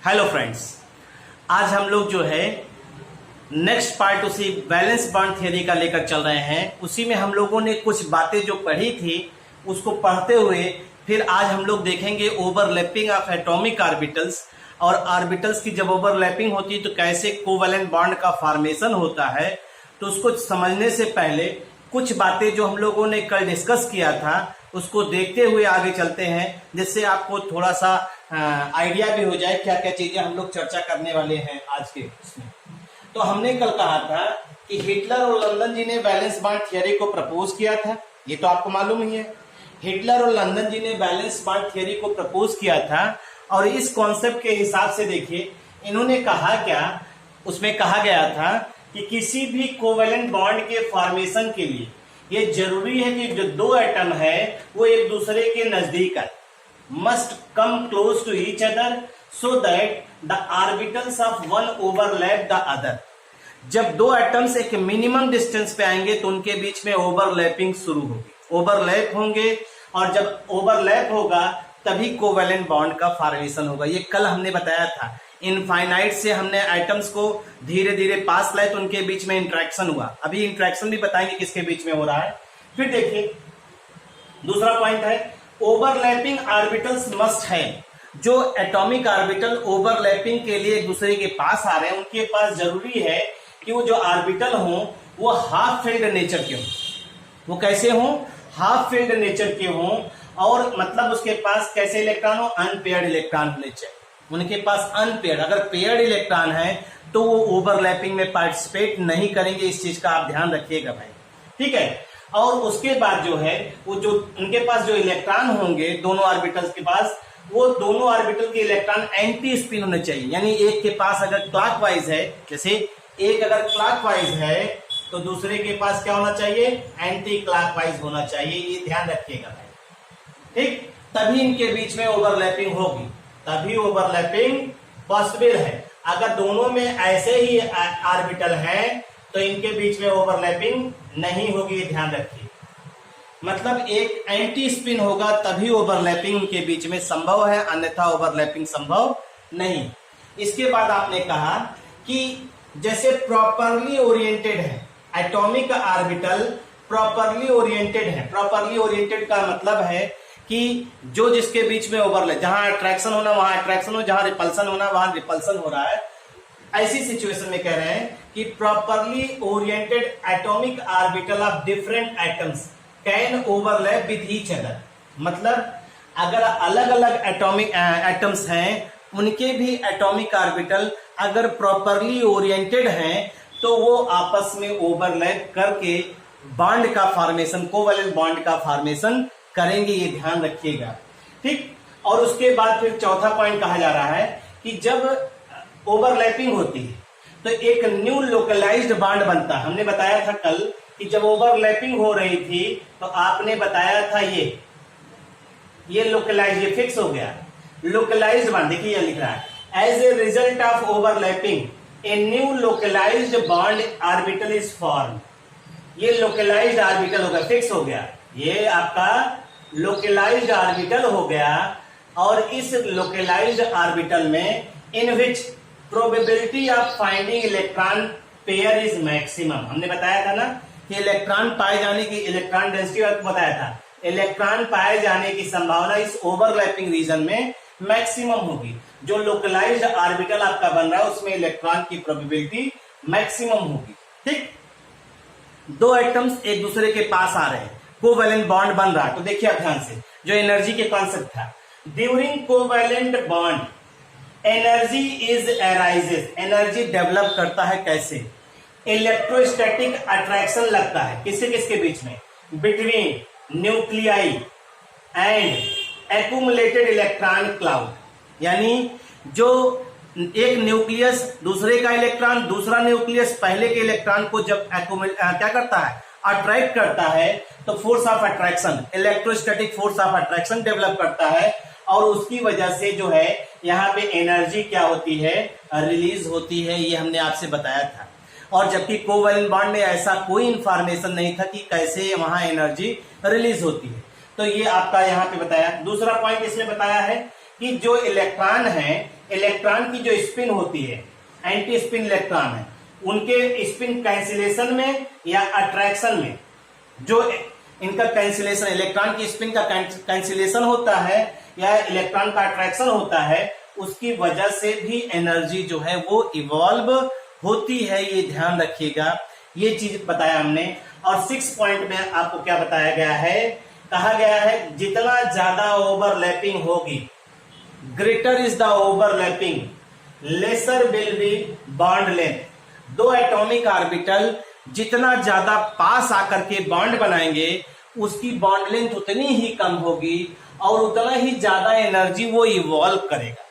Hello friends, आज हम लोग जो है नेक्स्ट पार्ट उसी बैलेंस बॉन्ड थ्योरी का लेकर चल रहे हैं। उसी में हम लोगों ने कुछ बातें जो पढ़ी थी उसको पढ़ते हुए फिर आज हम लोग देखेंगे ओवरलैपिंग ऑफ एटॉमिक ऑर्बिटल्स। और ऑर्बिटल्स की जब ओवरलैपिंग होती है तो कैसे कोवैलेंट बॉन्ड का फॉर्मेशन होता है, तो उसको समझने से पहले कुछ बातें जो हम लोगों ने कल डिस्कस किया था उसको देखते हुए आगे चलते हैं, जिससे आपको थोड़ा सा आइडिया भी हो जाए क्या क्या चीजें हम लोग चर्चा करने वाले हैं आज के इसमें। तो हमने कल कहा था कि हिटलर और लंदन जी ने बैलेंस बॉन्ड थियरी को प्रपोज किया था, ये तो आपको मालूम ही है। हिटलर और लंदन जी ने बैलेंस बॉन्ड थियरी को प्रपोज किया था और इस कॉन्सेप्ट के हिसाब से देखिए इन्होंने कहा क्या, उसमें कहा गया था कि किसी भी कोवैलेंट बॉन्ड के फॉर्मेशन के लिए ये जरूरी है कि जो दो एटम है वो एक दूसरे के नजदीक आए, must come close to each other so that the orbitals of one overlap the other. जब दो एटम्स एक मिनिमम डिस्टेंस पे आएंगे तो उनके बीच में ओवरलैपिंग शुरू होगी, ओवरलैप होंगे, और जब ओवरलैप होगा तभी कोवैलेंट बॉन्ड का फॉर्मेशन होगा। ये कल हमने बताया था। इनफाइनाइट से हमने एटम्स को धीरे धीरे पास लाए तो उनके बीच में इंट्रैक्शन हुआ। अभी इंट्रैक्शन भी बताएंगे किसके बीच में हो रहा है। फिर देखिए दूसरा पॉइंट है ओवरलैपिंग ऑर्बिटल्स मस्ट है। जो एटॉमिक ऑर्बिटल ओवरलैपिंग के लिए एक दूसरे के पास आ रहे हैं उनके पास जरूरी है कि वो जो ऑर्बिटल हो वो हाफ फील्ड नेचर के हो। वो कैसे हो? हाफ फील्ड नेचर के हो, और मतलब उसके पास कैसे इलेक्ट्रॉन हो? अनपेयर्ड इलेक्ट्रॉन होने चाहिए। उनके पास अनपेयर्ड, अगर पेयर्ड इलेक्ट्रॉन है तो वो ओवरलैपिंग में पार्टिसिपेट नहीं करेंगे। इस चीज का आप ध्यान रखिएगा भाई, ठीक है। और उसके बाद जो है वो जो उनके पास जो इलेक्ट्रॉन होंगे दोनों ऑर्बिटल्स के पास, वो दोनों ऑर्बिटल के इलेक्ट्रॉन एंटी स्पिन होने चाहिए। यानी एक के पास अगर क्लॉकवाइज है, जैसे एक अगर क्लॉकवाइज है तो दूसरे के पास क्या होना चाहिए? एंटी क्लॉकवाइज होना चाहिए। ये ध्यान रखिएगा भाई, ठीक। तभी इनके बीच में ओवरलैपिंग होगी, तभी ओवरलैपिंग पॉसिबल है। अगर दोनों में ऐसे ही ऑर्बिटल हैं तो इनके बीच में ओवरलैपिंग नहीं होगी, ये ध्यान रखिए। मतलब एक एंटी स्पिन होगा तभी ओवरलैपिंग उनके बीच में संभव है, अन्यथा ओवरलैपिंग संभव नहीं। इसके बाद आपने कहा कि जैसे प्रॉपरली ओरिएंटेड है एटॉमिक ऑर्बिटल, प्रॉपरली ओरिएंटेड है। प्रॉपरली ओरिएंटेड का मतलब है कि जो जिसके बीच में ओवरलैप, जहां अट्रैक्शन होना वहां अट्रैक्शन हो, जहां रिपल्सन होना वहां रिपल्सन हो रहा है। ऐसी सिचुएशन में कह रहे हैं कि properly oriented atomic orbital of different atoms can overlap with each other. मतलब अगर अलग अलग एटॉमिक एटम्स हैं उनके भी एटॉमिक ऑर्बिटल अगर प्रॉपरली ओरिएंटेड हैं तो वो आपस में ओवरलैप करके बॉन्ड का फॉर्मेशन, कोवैलेंट बॉन्ड का फॉर्मेशन करेंगे, ये ध्यान रखिएगा, ठीक। और उसके बाद फिर चौथा पॉइंट कहा जा रहा है कि जब ओवरलैपिंग होती है तो एक न्यू लोकलाइज्ड बॉन्ड बनता है। हमने बताया था कल कि जब ओवरलैपिंग हो रही थी तो आपने बताया था ये लोकलाइज, ये फिक्स हो गया लोकलाइज्ड बॉन्ड। देखिए ये लिख रहा है as a result of overlapping a new localised bond orbital is form. ये लोकलाइज्ड ऑर्बिटल हो गया, फिक्स हो गया, ये आपका लोकलाइज्ड ऑर्बिटल हो गया। और इस लोकलाइज्ड ऑर्बिटल में in which probability of finding electron pair is maximum. हमने बताया था ना कि इलेक्ट्रॉन पाए जाने की, इलेक्ट्रॉन डेंसिटी बताया था, इलेक्ट्रॉन पाए जाने की संभावना इस ओवरलैपिंग रीजन में मैक्सिमम होगी। जो लोकलाइज्ड ऑर्बिटल आपका बन रहा है उसमें इलेक्ट्रॉन की प्रोबेबिलिटी मैक्सिमम होगी, ठीक। दो एटम्स एक दूसरे के पास आ रहे हैं, कोवैलेंट बॉन्ड बन रहा है, तो देखिए ध्यान से जो एनर्जी के कॉन्सेप्ट था, during covalent bond energy is arises. Energy develop करता है कैसे? इलेक्ट्रोस्टैटिक अट्रैक्शन लगता है किसके किसके बीच में? Between nuclei and accumulated electron cloud. यानी जो एक न्यूक्लियस दूसरे का इलेक्ट्रॉन, दूसरा न्यूक्लियस पहले के इलेक्ट्रॉन को जब क्या करता है? अट्रैक्ट करता है, तो force of attraction, electrostatic force of attraction develop करता है, और उसकी वजह से जो है यहाँ पे एनर्जी क्या होती है? रिलीज होती है। ये हमने आपसे बताया था। और जबकि कोवैलेंट बॉन्ड में ऐसा कोई इंफॉर्मेशन नहीं था कि कैसे वहां एनर्जी रिलीज होती है, तो ये आपका यहाँ पे बताया। दूसरा पॉइंट इसमें बताया है कि जो इलेक्ट्रॉन है इलेक्ट्रॉन की जो स्पिन होती है, एंटी स्पिन इलेक्ट्रॉन है, उनके स्पिन कैंसिलेशन में या अट्रैक्शन में, जो इनका कैंसिलेशन, इलेक्ट्रॉन की स्पिन का कैंसिलेशन होता है या इलेक्ट्रॉन का अट्रैक्शन होता है, उसकी वजह से भी एनर्जी जो है वो इवॉल्व होती है। ये ध्यान रखिएगा, ये चीज बताया हमने। और 6 पॉइंट में आपको क्या बताया गया है, कहा गया है जितना ज्यादा ओवरलैपिंग होगी, greater is the overlapping, laser will be bond length. दो एटॉमिक ऑर्बिटल जितना ज्यादा पास आकर के बॉन्ड बनाएंगे, उसकी बॉन्ड लेंथ उतनी ही कम होगी और उतना ही ज्यादा एनर्जी वो इवॉल्व करेगा।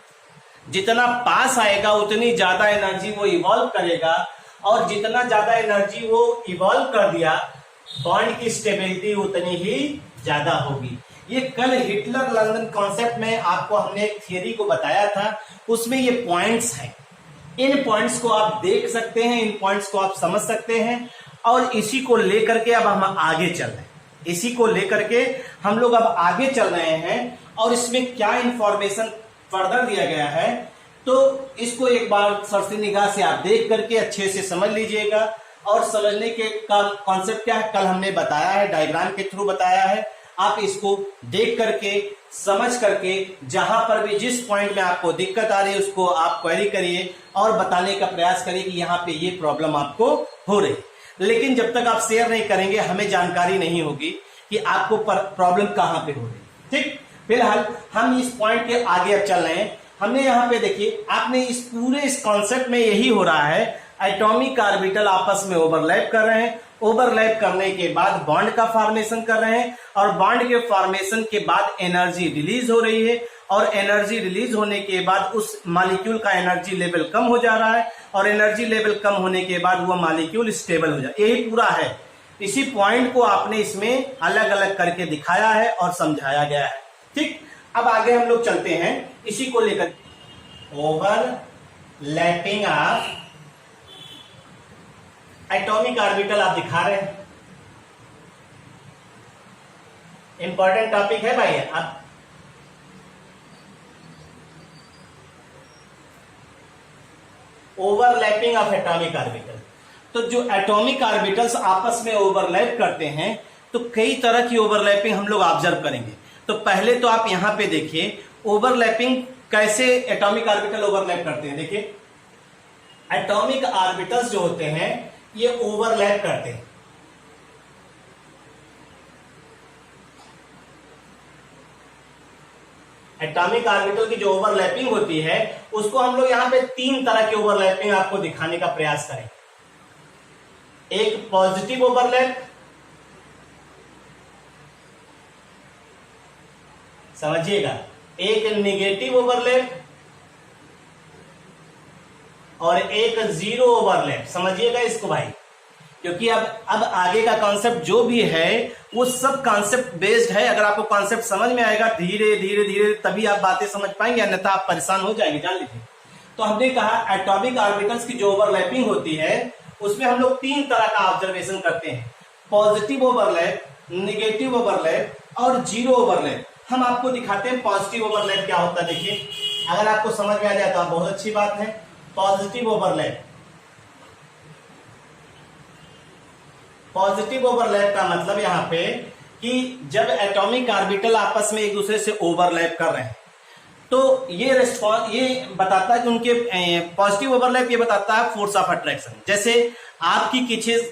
जितना पास आएगा उतनी ज्यादा एनर्जी वो इवॉल्व करेगा, और जितना ज्यादा एनर्जी वो इवॉल्व कर दिया, बॉन्ड की स्टेबिलिटी उतनी ही ज्यादा होगी। ये कल हिटलर लंदन कॉन्सेप्ट में आपको हमने एक थियरी को बताया था, उसमें ये पॉइंट्स हैं। इन पॉइंट्स को आप देख सकते हैं, इन पॉइंट्स को आप समझ सकते हैं, और इसी को लेकर के अब हम आगे चल रहे हैं। इसी को लेकर के हम लोग अब आगे चल रहे हैं, और इसमें क्या इंफॉर्मेशन फर्दर दिया गया है, तो इसको एक बार सरसी निगाह से आप देख करके अच्छे से समझ लीजिएगा। और समझने के का कॉन्सेप्ट क्या है, कल हमने बताया है, डायग्राम के थ्रू बताया है। आप इसको देख करके, समझ करके, जहां पर भी जिस पॉइंट में आपको दिक्कत आ रही है उसको आप क्वेरी करिए और बताने का प्रयास करिए कि यहाँ पे ये प्रॉब्लम आपको हो रही। लेकिन जब तक आप शेयर नहीं करेंगे, हमें जानकारी नहीं होगी कि आपको प्रॉब्लम कहाँ पे हो रही। ठीक, फिलहाल हम इस पॉइंट के आगे अब चल रहे हैं। हमने यहाँ पे देखिए, आपने इस पूरे इस कॉन्सेप्ट में यही हो रहा है, एटॉमिक ऑर्बिटल आपस में ओवरलैप कर रहे हैं। ओवरलैप करने के बाद बॉन्ड का फॉर्मेशन कर रहे हैं, और बॉन्ड के फॉर्मेशन के बाद एनर्जी रिलीज हो रही है, और एनर्जी रिलीज होने के बाद उस मॉलिक्यूल का एनर्जी लेवल कम हो जा रहा है, और एनर्जी लेवल कम होने के बाद वो मॉलिक्यूल स्टेबल हो जाए। यही पूरा है। इसी पॉइंट को आपने इसमें अलग अलग करके दिखाया है और समझाया गया है। ठीक, अब आगे हम लोग चलते हैं इसी को लेकर। ओवरलैपिंग ऑफ एटॉमिक ऑर्बिटल आप दिखा रहे हैं, इंपॉर्टेंट टॉपिक है भाई। आप ओवरलैपिंग ऑफ एटॉमिक ऑर्बिटल, तो जो एटॉमिक ऑर्बिटल्स आपस में ओवरलैप करते हैं, तो कई तरह की ओवरलैपिंग हम लोग ऑब्जर्व करेंगे। तो पहले तो आप यहां पे देखिए ओवरलैपिंग कैसे एटॉमिक ऑर्बिटल ओवरलैप करते हैं। देखिए, एटॉमिक ऑर्बिटल्स जो होते हैं ये ओवरलैप करते हैं। एटॉमिक ऑर्बिटल की जो ओवरलैपिंग होती है, उसको हम लोग यहां पे 3 तरह की ओवरलैपिंग आपको दिखाने का प्रयास करें। एक पॉजिटिव ओवरलैप, समझिएगा, एक नेगेटिव ओवरलैप, और एक जीरो ओवरलैप। समझिएगा इसको भाई, क्योंकि अब आगे का कॉन्सेप्ट जो भी है वो सब कॉन्सेप्ट बेस्ड है। अगर आपको कॉन्सेप्ट समझ में आएगा धीरे धीरे धीरे, तभी आप बातें समझ पाएंगे, अन्यथा आप परेशान हो जाएंगे। जान लीजिए, तो हमने कहा एटॉमिक ऑर्बिटल्स की जो ओवरलैपिंग होती है उसमें हम लोग 3 तरह का ऑब्जर्वेशन करते हैं, पॉजिटिव ओवरलैप, नेगेटिव ओवरलैप और जीरो ओवरलैप। हम आपको दिखाते हैं पॉजिटिव ओवरलैप क्या होता है। देखिए, अगर आपको समझ में आ जाए तो बहुत अच्छी बात है। पॉजिटिव ओवरलैप, पॉजिटिव ओवरलैप का मतलब यहां पे कि जब एटॉमिक ऑर्बिटल आपस में एक दूसरे से ओवरलैप कर रहे हैं, तो ये बताता है कि उनके पॉजिटिव ओवरलैप ये बताता है फोर्स ऑफ अट्रैक्शन। जैसे आपकी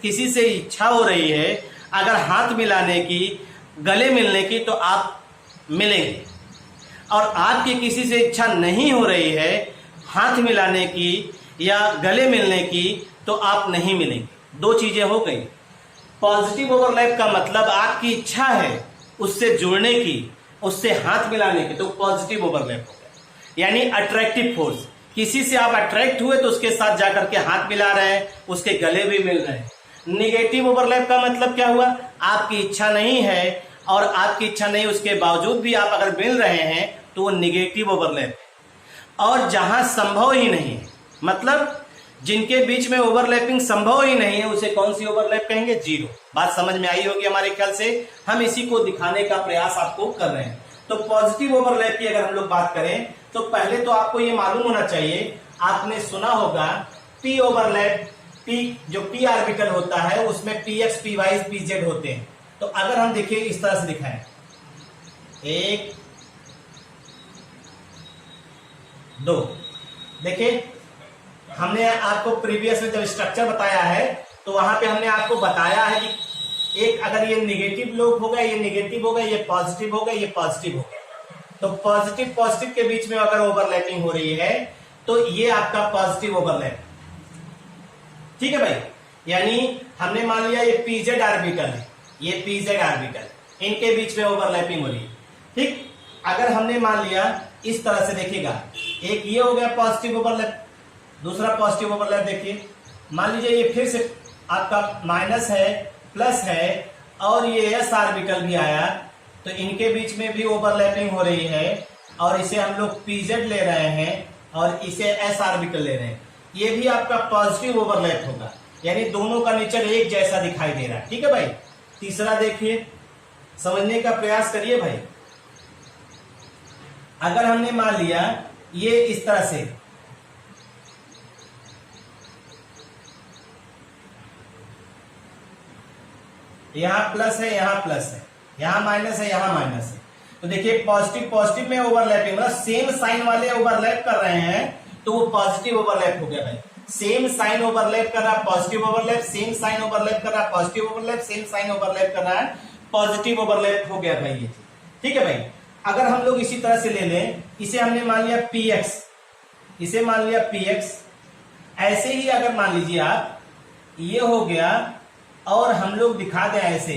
किसी से इच्छा हो रही है अगर हाथ मिलाने की, गले मिलने की, तो आप मिलेंगे, और आपकी किसी से इच्छा नहीं हो रही है हाथ मिलाने की या गले मिलने की, तो आप नहीं मिलेंगे। 2 चीजें हो गई। पॉजिटिव ओवरलैप का मतलब आपकी इच्छा है उससे जुड़ने की, उससे हाथ मिलाने की, तो पॉजिटिव ओवरलैप हो गया। यानी अट्रैक्टिव फोर्स, किसी से आप अट्रैक्ट हुए तो उसके साथ जाकर के हाथ मिला रहे हैं, उसके गले भी मिल रहे हैं। निगेटिव ओवरलैप का मतलब क्या हुआ, आपकी इच्छा नहीं है, और आपकी इच्छा नहीं उसके बावजूद भी आप अगर मिल रहे हैं, तो वो निगेटिव ओवरलैप है। और जहां संभव ही नहीं है, मतलब जिनके बीच में ओवरलैपिंग संभव ही नहीं है, उसे कौन सी ओवरलैप कहेंगे, जीरो। बात समझ में आई होगी हमारे ख्याल से। हम इसी को दिखाने का प्रयास आपको कर रहे हैं। तो पॉजिटिव ओवरलैप की अगर हम लोग बात करें, तो पहले तो आपको ये मालूम होना चाहिए, आपने सुना होगा p ओवरलैप, p जो p ऑर्बिटल होता है उसमें px, py, pz होते हैं। तो अगर हम देखिए इस तरह से दिखाएं, 1 2, देखिए हमने आपको प्रीवियस में जब स्ट्रक्चर बताया है तो वहां पे हमने आपको बताया है कि एक अगर ये निगेटिव लोब होगा, ये निगेटिव होगा, ये पॉजिटिव होगा, ये पॉजिटिव होगा, तो पॉजिटिव पॉजिटिव के बीच में अगर ओवरलैपिंग हो रही है तो ये आपका पॉजिटिव ओवरलैप, ठीक है भाई। यानी हमने मान लिया ये पीजेड ऑर्बिटल है, ये पीजेड ऑर्बिटल, इनके बीच में ओवरलैपिंग हो रही है, ठीक। अगर हमने मान लिया इस तरह से, देखिएगा एक ये हो गया पॉजिटिव ओवरलैप, दूसरा पॉजिटिव ओवरलैप, देखिए मान लीजिए ये फिर से आपका माइनस है, प्लस है, और ये एस ऑर्बिटल भी आया, तो इनके बीच में भी ओवरलैपिंग हो रही है, और इसे हम लोग पीजेड ले रहे हैं और इसे एस ऑर्बिटल ले रहे हैं, ये भी आपका पॉजिटिव ओवरलैप होगा, यानी दोनों का नेचर एक जैसा दिखाई दे रहा है, ठीक है भाई। तीसरा देखिए, समझने का प्रयास करिए भाई। अगर हमने मान लिया ये इस तरह से, यहां प्लस है, यहां प्लस है, यहां माइनस है, यहां माइनस है, तो देखिए पॉजिटिव पॉजिटिव में ओवरलैपिंग, मतलब सेम साइन वाले ओवरलैप कर रहे हैं तो वो पॉजिटिव ओवरलैप हो गया भाई। सेम साइन ओवरलैप कर रहा है, positive overlap, same sign overlap कर रहा है, positive overlap, same sign overlap कर रहा है, पॉजिटिव ओवरलैप हो गया भाई ये, ठीक है भाई। अगर हम लोग इसी तरह से ले लें, इसे हमने मान लिया px, इसे मान लिया px, ऐसे ही अगर मान लीजिए आप ये हो गया, और हम लोग दिखा दें ऐसे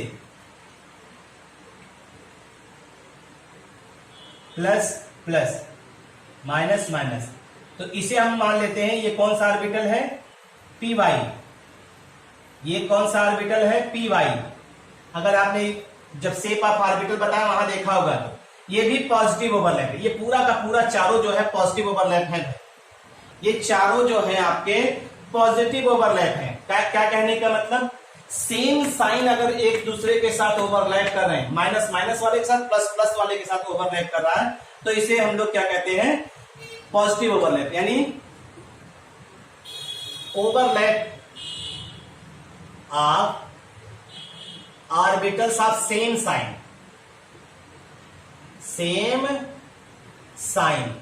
प्लस प्लस माइनस माइनस, तो इसे हम मान लेते हैं ये कौन सा ऑर्बिटल है, py, ये कौन सा ऑर्बिटल है, py। अगर आपने जब शेप ऑफ ऑर्बिटल बताया वहां देखा होगा तो ये भी पॉजिटिव ओवरलैप है, ये पूरा का पूरा चारों जो है पॉजिटिव ओवरलैप है, ये चारों जो है आपके पॉजिटिव ओवरलैप है। क्या कहने का मतलब, सेम साइन अगर एक दूसरे के साथ ओवरलैप कर रहे हैं, माइनस माइनस वाले के साथ, प्लस प्लस वाले के साथ ओवरलैप कर रहा है, तो इसे हम लोग क्या कहते हैं, पॉजिटिव ओवरलैप, यानी overlap of orbitals of same sign, same sign,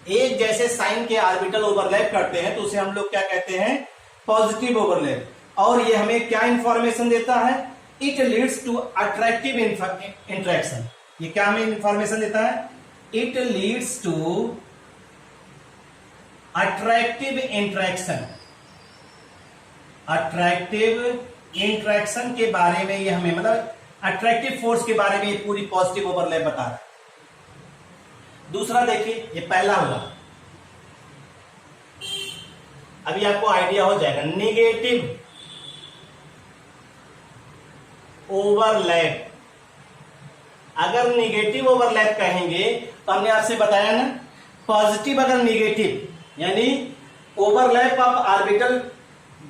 एक जैसे साइन के ऑर्बिटल ओवरलैप करते हैं तो उसे हम लोग क्या कहते हैं, पॉजिटिव ओवरलैप। और ये हमें क्या इंफॉर्मेशन देता है, it leads to attractive interaction. ये क्या हमें इंफॉर्मेशन देता है, it leads to attractive interaction, attractive interaction के बारे में ये हमें, मतलब अट्रैक्टिव फोर्स के बारे में ये पूरी पॉजिटिव ओवरलैप बता रहा है। दूसरा देखिए, ये पहला हुआ, अभी आपको आइडिया हो जाएगा, नेगेटिव ओवरलैप। अगर नेगेटिव ओवरलैप कहेंगे तो हमने आपसे बताया ना, पॉजिटिव अगर नेगेटिव, यानी overlap of orbital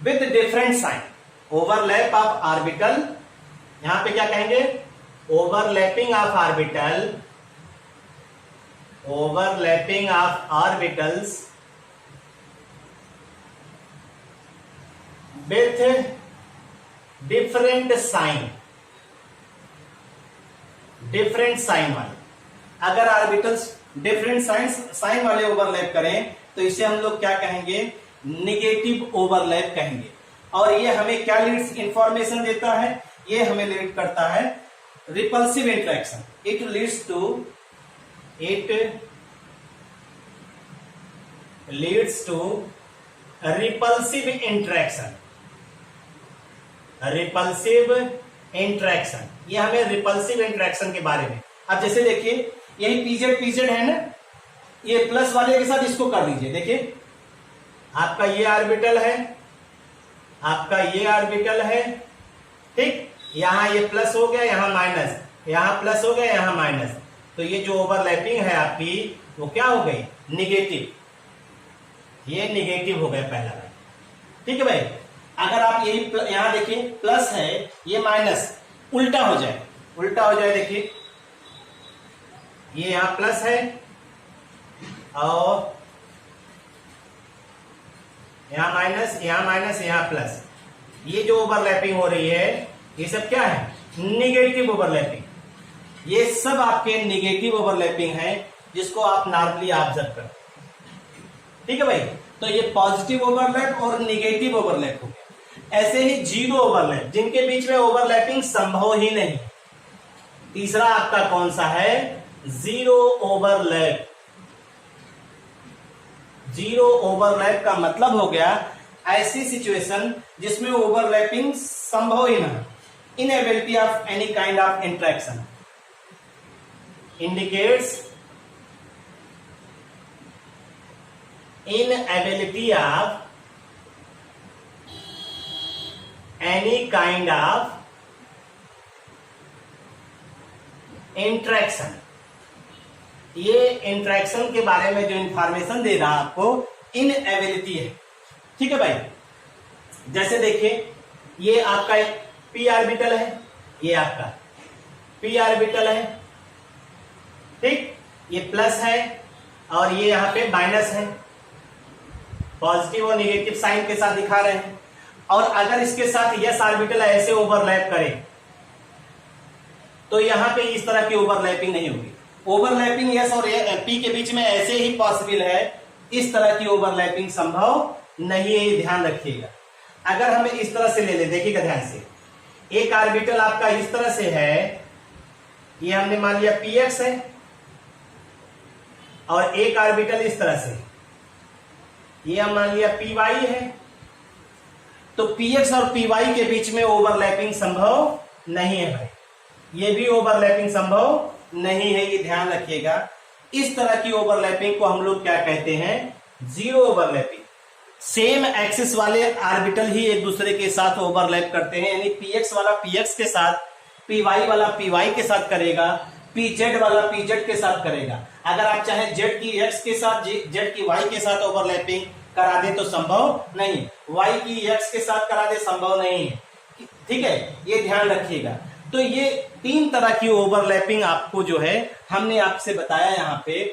with different sign, overlap of orbital, यहां पे क्या कहेंगे, overlapping of orbital, overlapping of orbitals with different sign, different sign वाले, अगर ऑर्बिटल्स डिफरेंट साइन वाले ओवरलैप करें तो इसे हम लोग क्या कहेंगे, निगेटिव ओवरलैप कहेंगे। और ये हमें क्या लीड्स इंफॉर्मेशन देता है, ये हमें लीड करता है repulsive interaction, it leads to repulsive interaction, repulsive interaction, ये हमें रिपल्सिव इंटरेक्शन के बारे में। अब जैसे देखिए यही पीजेड पीजेड है ना, ये प्लस वाले के साथ इसको कर दीजिए, देखिए आपका ये ऑर्बिटल है, आपका ये ऑर्बिटल है, ठीक, यहां ये प्लस हो गया, यहां माइनस, यहां प्लस हो गया, यहां माइनस, तो ये जो ओवरलैपिंग है आपकी वो क्या हो गई, निगेटिव, ये निगेटिव हो गया पहला भाई, ठीक है भाई। अगर आप यही यहां देखिए प्लस है, ये माइनस, उल्टा हो जाए, उल्टा हो जाए, देखिए ये यहां प्लस है, और यहाँ माइनस, यहाँ माइनस, यहाँ प्लस, ये जो ओवरलैपिंग हो रही है ये सब क्या है? Negative overlapping. ये सब आपके निगेटिव ओवरलैपिंग है जिसको आप नॉर्मली ऑब्जर्व करते हैं। ठीक है भाई, तो ये पॉजिटिव ओवरलैप और निगेटिव ओवरलैप हो गया। ऐसे ही जीरो ओवरलैप, जिनके बीच में ओवरलैपिंग संभव ही नहीं। तीसरा आपका कौन सा है? Zero overlap. जीरो ओवरलैप का मतलब हो गया ऐसी सिचुएशन जिसमें ओवरलैपिंग संभव ही ना, inability of any kind of interaction, indicates inability of any kind of interaction। ये इंट्रैक्शन के बारे में जो इंफॉर्मेशन दे रहा आपको इनएबिलिटी है। ठीक है भाई, जैसे देखिए ये आपका पी ऑर्बिटल है, ये आपका पी ऑर्बिटल है, ठीक, ये प्लस है और ये यहां पे माइनस है, पॉजिटिव और निगेटिव साइन के साथ दिखा रहे हैं। और अगर इसके साथ यस ऑर्बिटल ऐसे ओवरलैप करे तो यहां पे इस तरह की ओवरलैपिंग नहीं होगी। ओवरलैपिंग यस और पी के बीच में ऐसे ही पॉसिबल है, इस तरह की ओवरलैपिंग संभव नहीं है, ध्यान रखिएगा। अगर हमें इस तरह से ले ले, देखिएगा ध्यान से, एक ऑर्बिटल आपका इस तरह से है, ये हमने मान लिया पी एक्स है, और एक ऑर्बिटल इस तरह से, ये हम मान लिया पी वाई है। तो पी एक्स और पी वाई के बीच में ओवरलैपिंग संभव नहीं है भाई, ये भी ओवरलैपिंग संभव नहीं है, ये ध्यान रखिएगा। इस तरह की ओवरलैपिंग को हम लोग क्या कहते हैं? Zero overlapping. सेम एक्सिस वाले ऑर्बिटल ही एक दूसरे के साथ ओवरलैप करते हैं, यानी पी एक्स वाला पी एक्स के साथ, पी वाई वाला पी वाई के साथ करेगा, पी जेड वाला पी जेड के साथ करेगा। अगर आप चाहे जेड की एक्स के साथ, जेड की वाई के साथ ओवरलैपिंग करा दे तो संभव नहीं, वाई की एक्स के साथ करा दे संभव नहीं है। ठीक है, ये ध्यान रखिएगा। तो ये तीन तरह की ओवरलैपिंग आपको जो है हमने आपसे बताया यहाँ पे।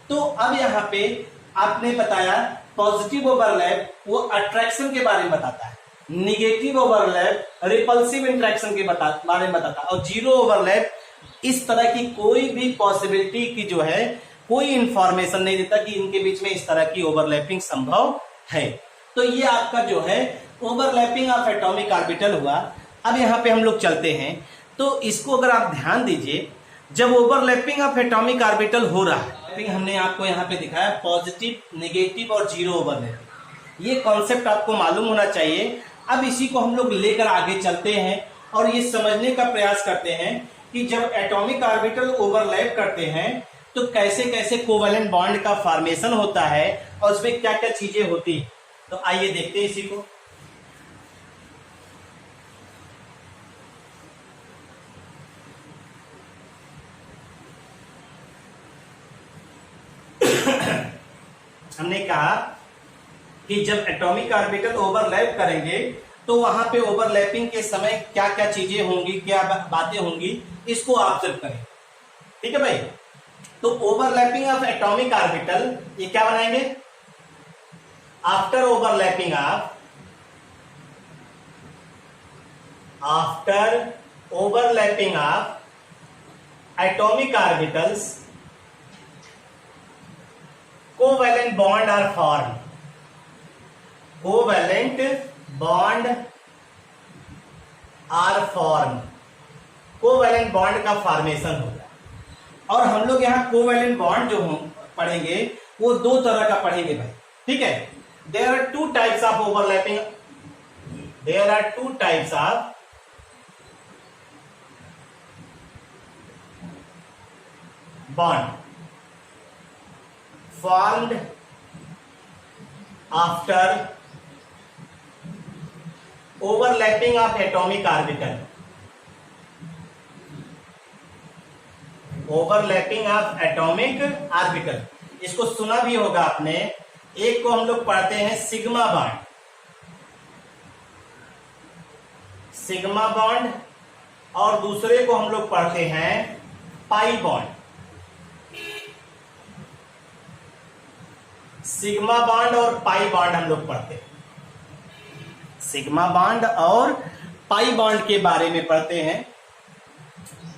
तो अब यहाँ पे आपने बताया पॉजिटिव ओवरलैप वो अट्रैक्शन के बारे में बताता है, निगेटिव ओवरलैप रिपल्सिव इंट्रैक्शन के बारे में बताता है, और जीरो ओवरलैप इस तरह की कोई भी पॉसिबिलिटी की जो है कोई इंफॉर्मेशन नहीं देता कि इनके बीच में इस तरह की ओवरलैपिंग संभव है। तो ये आपका जो है ओवरलैपिंग ऑफ एटॉमिक ऑर्बिटल हुआ। अब यहाँ पे हम लोग चलते हैं, तो इसको अगर आप ध्यान दीजिए, जब ओवरलैपिंग ऑफ एटॉमिक ऑर्बिटल हो रहा है, हमने आपको यहाँ पे दिखाया पॉजिटिव, नेगेटिव और जीरो ओवरलैपिंग, ये कॉन्सेप्ट आपको मालूम होना चाहिए। अब इसी को हम लोग लेकर आगे चलते हैं और ये समझने का प्रयास करते हैं कि जब एटॉमिक ऑर्बिटल ओवरलैप करते हैं तो कैसे कैसे कोवैलेंट बॉन्ड का फॉर्मेशन होता है और उसमें क्या क्या चीजें होती है। तो आइए देखते हैं इसी को। हमने कहा कि जब एटॉमिक ऑर्बिटल ओवरलैप करेंगे तो वहां पे ओवरलैपिंग के समय क्या क्या चीजें होंगी, क्या बातें होंगी, इसको ऑब्जर्व करें। ठीक है भाई, तो ओवरलैपिंग ऑफ एटॉमिक ऑर्बिटल ये क्या बनाएंगे? After overlapping of atomic orbitals covalent bond are form. Covalent bond are form, covalent bond का फॉर्मेशन होगा। और हम लोग यहाँ कोवैलेंट बॉन्ड जो पढ़ेंगे वो दो तरह का पढ़ेंगे भाई। ठीक है, there are two types of overlapping, there are two types of bond formed after overlapping of atomic orbital, overlapping of atomic orbital। इसको सुना भी होगा आपने। एक को हम लोग पढ़ते हैं सिग्मा बॉन्ड, सिग्मा बॉन्ड, और दूसरे को हम लोग पढ़ते हैं पाई बॉन्ड। सिग्मा बॉन्ड और पाई बॉन्ड हम लोग पढ़ते हैं। सिग्मा बॉन्ड और पाई बॉन्ड के बारे में पढ़ते हैं।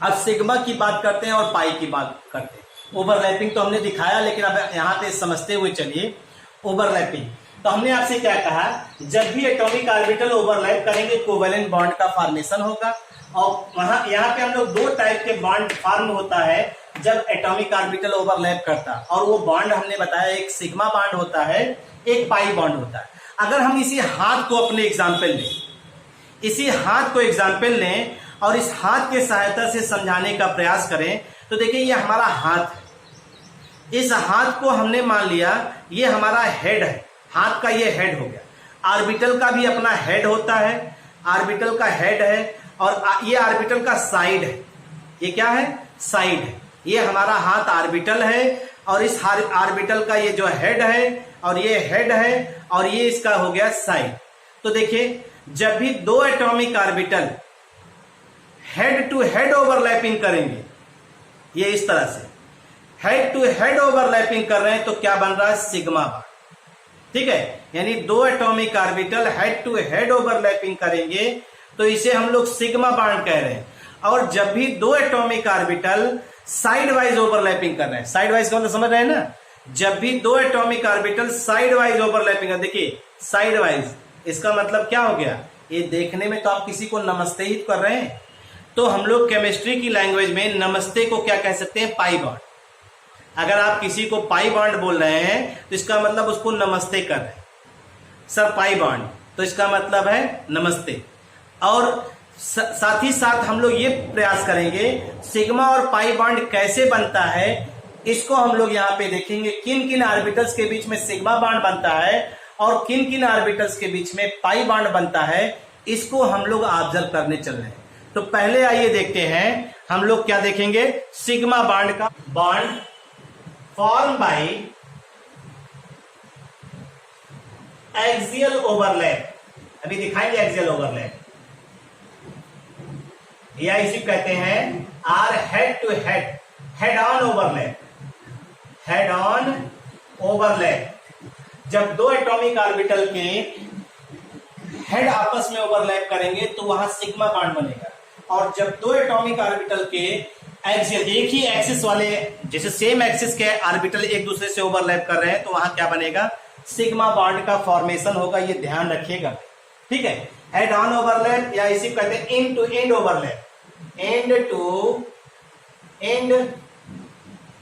अब सिग्मा की बात करते हैं और पाई की बात करते हैं। ओवरलैपिंग तो हमने दिखाया, लेकिन अब यहाँ पे समझते हुए चलिए। ओवरलैपिंग तो हमने आपसे क्या कहा, जब भी एटॉमिक ऑर्बिटल ओवरलैप करेंगे कोवेलेंट बॉन्ड का फॉर्मेशन होगा। और वहां यहाँ पे हम लोग दो टाइप के बॉन्ड फॉर्म होता है जब एटॉमिक ऑर्बिटल ओवरलैप करता है, और वो बॉन्ड हमने बताया एक सिग्मा बॉन्ड होता है, एक पाई बॉन्ड होता है। अगर हम इसी हाथ को अपने एग्जाम्पल लें, इसी हाथ को एग्जाम्पल लें और इस हाथ के सहायता से समझाने का प्रयास करें, तो देखिए ये हमारा हाथ है। इस हाथ को हमने मान लिया ये हमारा हेड है, हाथ का ये हेड हो गया। ऑर्बिटल का भी अपना हेड होता है, ऑर्बिटल का हेड है, और ये ऑर्बिटल का साइड है। ये क्या है, साइड है। ये हमारा हाथ ऑर्बिटल है, और इस ऑर्बिटल का ये जो हेड है, और ये हेड है, और ये इसका हो गया साइड। तो देखिए जब भी दो atomic orbital head to head overlapping करेंगे, ये इस तरह से हेड टू हेड ओवरलैपिंग कर रहे हैं, तो क्या बन रहा है, सिग्मा बॉन्ड। ठीक है, यानी दो atomic orbital head to head overlapping करेंगे तो इसे हम लोग सिग्मा बॉन्ड कह रहे हैं। और जब भी दो atomic orbital side wise overlapping कर रहे हैं, साइड वाइज का मतलब समझ रहे हैं ना, जब भी दो atomic orbital side wise overlapping, देखिए साइड वाइज, इसका मतलब क्या हो गया, ये देखने में तो आप किसी को नमस्ते ही कर रहे हैं, तो हम लोग केमिस्ट्री की लैंग्वेज में नमस्ते को क्या कह सकते हैं, पाई बॉन्ड। अगर आप किसी को पाई बॉन्ड बोल रहे हैं तो इसका मतलब उसको नमस्ते कर रहे हैं। सर पाई बॉन्ड, तो इसका मतलब है नमस्ते। और साथ ही साथ हम लोग ये प्रयास करेंगे सिग्मा और पाई बॉन्ड कैसे बनता है, इसको हम लोग यहाँ पे देखेंगे। किन किन ऑर्बिटल्स के बीच में सिग्मा बॉन्ड बनता है और किन किन ऑर्बिटल्स के बीच में पाई बॉन्ड बनता है, इसको हम लोग ऑब्जर्व करने चल रहे हैं। तो पहले आइए देखते हैं हम लोग क्या देखेंगे, सिग्मा बॉन्ड का bond form by axial overlap. अभी दिखाएंगे एक्सियल ओवरलैप, या इसी कहते हैं or head to head, head on overlap, head on overlap. जब दो एटॉमिक ऑर्बिटल के हेड आपस में ओवरलैप करेंगे तो वहां सिग्मा बॉन्ड बनेगा। और जब दो एटॉमिक ऑर्बिटल के एक्सियल, एक ही एक्सिस वाले, जैसे सेम एक्सिस के ऑर्बिटल एक दूसरे से ओवरलैप कर रहे हैं, तो वहां क्या बनेगा, सिग्मा बॉन्ड का फॉर्मेशन होगा। ये ध्यान रखिएगा, ठीक है। हेड ऑन ओवरलैप, या इसी कहते हैं end to end overlap, end to end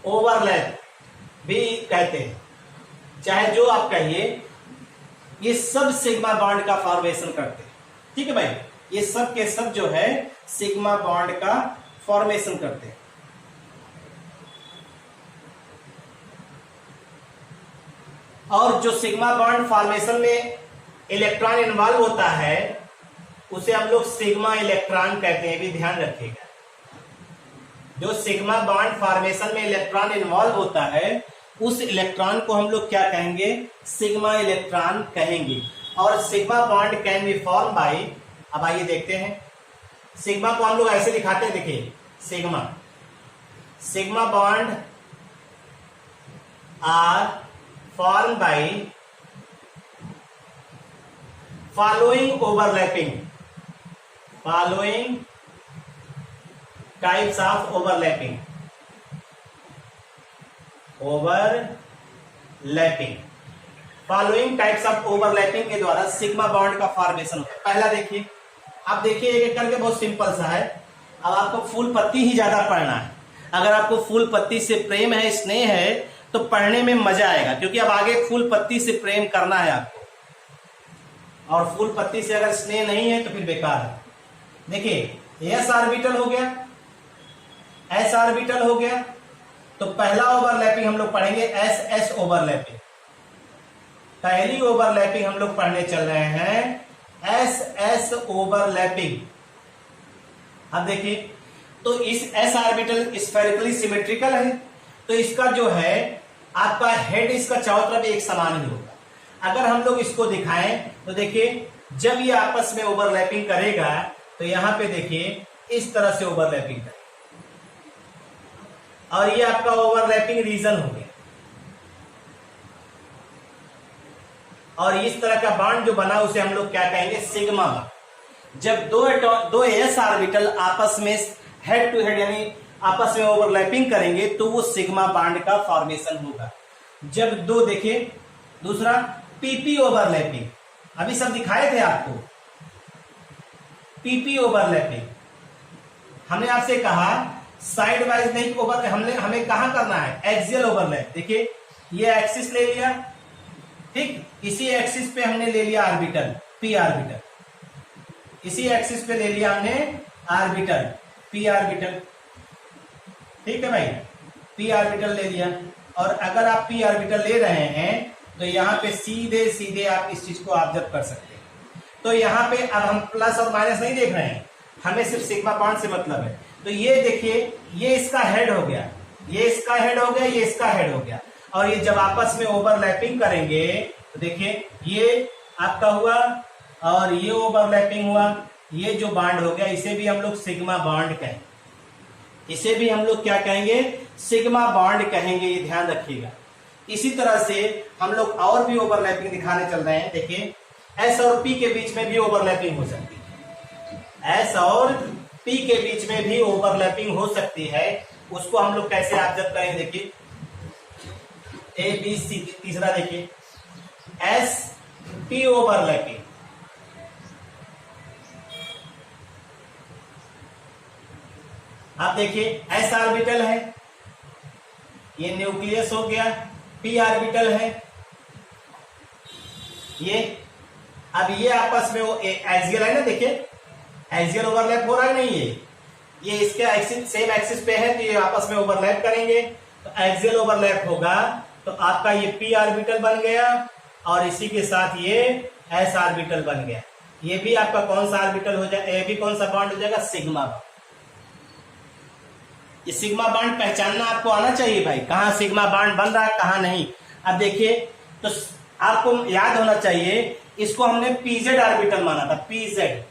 overlap भी कहते हैं, चाहे जो आप कहिए, ये सब सिग्मा बॉन्ड का फॉर्मेशन करते हैं। ठीक है भाई, ये सब के सब जो है सिग्मा बॉन्ड का फॉर्मेशन करते हैं। और जो सिग्मा बॉन्ड फॉर्मेशन में इलेक्ट्रॉन इन्वॉल्व होता है उसे हम लोग सिग्मा इलेक्ट्रॉन कहते हैं, भी ध्यान रखिएगा। जो सिग्मा बॉन्ड फॉर्मेशन में इलेक्ट्रॉन इन्वॉल्व होता है उस इलेक्ट्रॉन को हम लोग क्या कहेंगे, सिग्मा इलेक्ट्रॉन कहेंगे। और sigma bond can be form by, अब आइए देखते हैं, सिग्मा को हम लोग ऐसे दिखाते हैं, देखिए sigma, sigma bond are form by following overlapping, following types of overlapping, overlapping, following types of overlapping के द्वारा सिग्मा बॉन्ड का फॉर्मेशन होता है। पहला देखिए, आप देखिए एक एक करके, बहुत सिंपल सा है। अब आपको फूल पत्ती ही ज्यादा पढ़ना है। अगर आपको फूल पत्ती से प्रेम है, स्नेह है, तो पढ़ने में मजा आएगा, क्योंकि अब आगे फूल पत्ती से प्रेम करना है आपको, और फूल पत्ती से अगर स्नेह नहीं है तो फिर बेकार है। देखिए एस ऑर्बिटल हो गया, एस ऑर्बिटल हो गया, तो पहला ओवरलैपिंग हम लोग पढ़ेंगे एस एस ओवरलैपिंग। पहली ओवरलैपिंग हम लोग पढ़ने चल रहे हैं एस एस ओवरलैपिंग। अब देखिए, तो इस एस ऑर्बिटल स्फेरिकली सिमेट्रिकल है, तो इसका जो है आपका हेड इसका चारों तरफ एक समान ही होगा। अगर हम लोग इसको दिखाएं तो देखिए, जब ये आपस में ओवरलैपिंग करेगा तो यहां पे देखिए इस तरह से ओवरलैपिंग करेगा, और ये आपका ओवरलैपिंग रीजन हो गया। और इस तरह का बॉन्ड जो बना उसे हम लोग क्या कहेंगे, सिग्मा बॉन्ड। जब दो s ऑर्बिटल आपस में हेड टू हेड यानी आपस में ओवरलैपिंग करेंगे तो वो सिग्मा बॉन्ड का फॉर्मेशन होगा। जब दो देखिए, दूसरा पीपी ओवरलैपिंग, अभी सब दिखाए थे आपको पीपी ओवरलैपिंग। हमने आपसे कहा साइड वाइज नहीं ओवर, हमें कहां करना है, एक्सियल ओवरलैप। देखिए ये एक्सिस ले लिया, ठीक, इसी एक्सिस पे हमने ले लिया ऑर्बिटल पी ऑर्बिटल, इसी एक्सिस पे ले लिया हमने ऑर्बिटल पी ऑर्बिटल, ठीक है भाई, पी ऑर्बिटल ले लिया। और अगर आप पी ऑर्बिटल ले रहे हैं तो यहाँ पे सीधे सीधे आप इस चीज को ऑब्जर्व कर सकते हैं। तो यहाँ पे अब हम प्लस और माइनस नहीं देख रहे हैं, हमें सिर्फ सिग्मा बॉन्ड से मतलब है। तो ये देखिए, ये इसका हेड हो गया, ये इसका हेड हो गया, ये इसका हेड हो गया, और ये जब आपस में ओवरलैपिंग करेंगे तो देखिए ये आपका हुआ और ये ओवरलैपिंग हुआ, ये जो बॉन्ड हो गया इसे भी हम लोग सिग्मा बॉन्ड कहेंगे, इसे भी हम लोग क्या कहेंगे, सिग्मा बॉन्ड कहेंगे, ये ध्यान रखिएगा। इसी तरह से हम लोग और भी ओवरलैपिंग दिखाने चल रहे हैं। देखिए एस और पी के बीच में भी ओवरलैपिंग हो सकती है, एस और पी के बीच में भी ओवरलैपिंग हो सकती है। उसको हम लोग कैसे ऑब्जर्व करेंगे, देखिए ए बी सी, तीसरा देखिए एस पी ओवरलैपिंग, आप देखिए एस ऑर्बिटल है, ये न्यूक्लियस हो गया, पी ऑर्बिटल है ये, अब ये आपस में वो एक्सियल है ना, देखिए एक्सियल ओवरलैप हो रहा है नहीं, ये इसके एक्सिस सेम एक्सिस पे है तो ये आपस में ओवरलैप करेंगे, तो एक्सियल ओवरलैप होगा। तो आपका ये पी ऑर्बिटल बन गया और इसी के साथ ये एस ऑर्बिटल बन गया। ये भी आपका कौन सा ऑर्बिटल हो जाएगा, ये भी कौन सा बॉन्ड हो जाएगा, सिग्मा बॉन्ड। ये सिग्मा बॉन्ड पहचानना आपको आना चाहिए भाई, कहां सिग्मा बॉन्ड बन रहा है कहां नहीं। अब देखिए तो आपको याद होना चाहिए, इसको हमने पीजेड ऑर्बिटल माना था, पीजेड,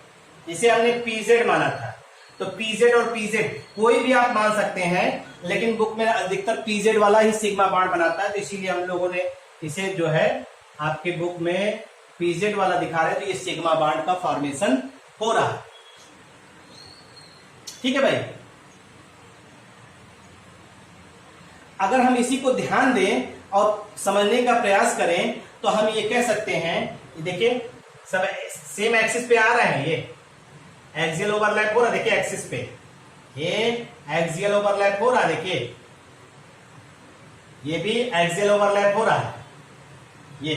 इसे हमने पीजेड माना था। तो पीजेड और पीजेड कोई भी आप मान सकते हैं, लेकिन बुक में अधिकतर पीजेड वाला ही सिग्मा बॉन्ड बनाता है, तो इसीलिए हम लोगों ने इसे जो है आपके बुक में पीजेड वाला दिखा रहे हैं, तो ये सिग्मा बॉन्ड का फॉर्मेशन हो रहा है, ठीक है भाई। अगर हम इसी को ध्यान दें और समझने का प्रयास करें तो हम ये कह सकते हैं, देखिए सब सेम एक्सिस पे आ रहे हैं, ये एक्सियल ओवरलैप हो रहा है, देखिए एक्सिस पे ये एक्सियल ओवरलैप हो रहा है, देखिए ये भी एक्सियल ओवरलैप हो रहा है, ये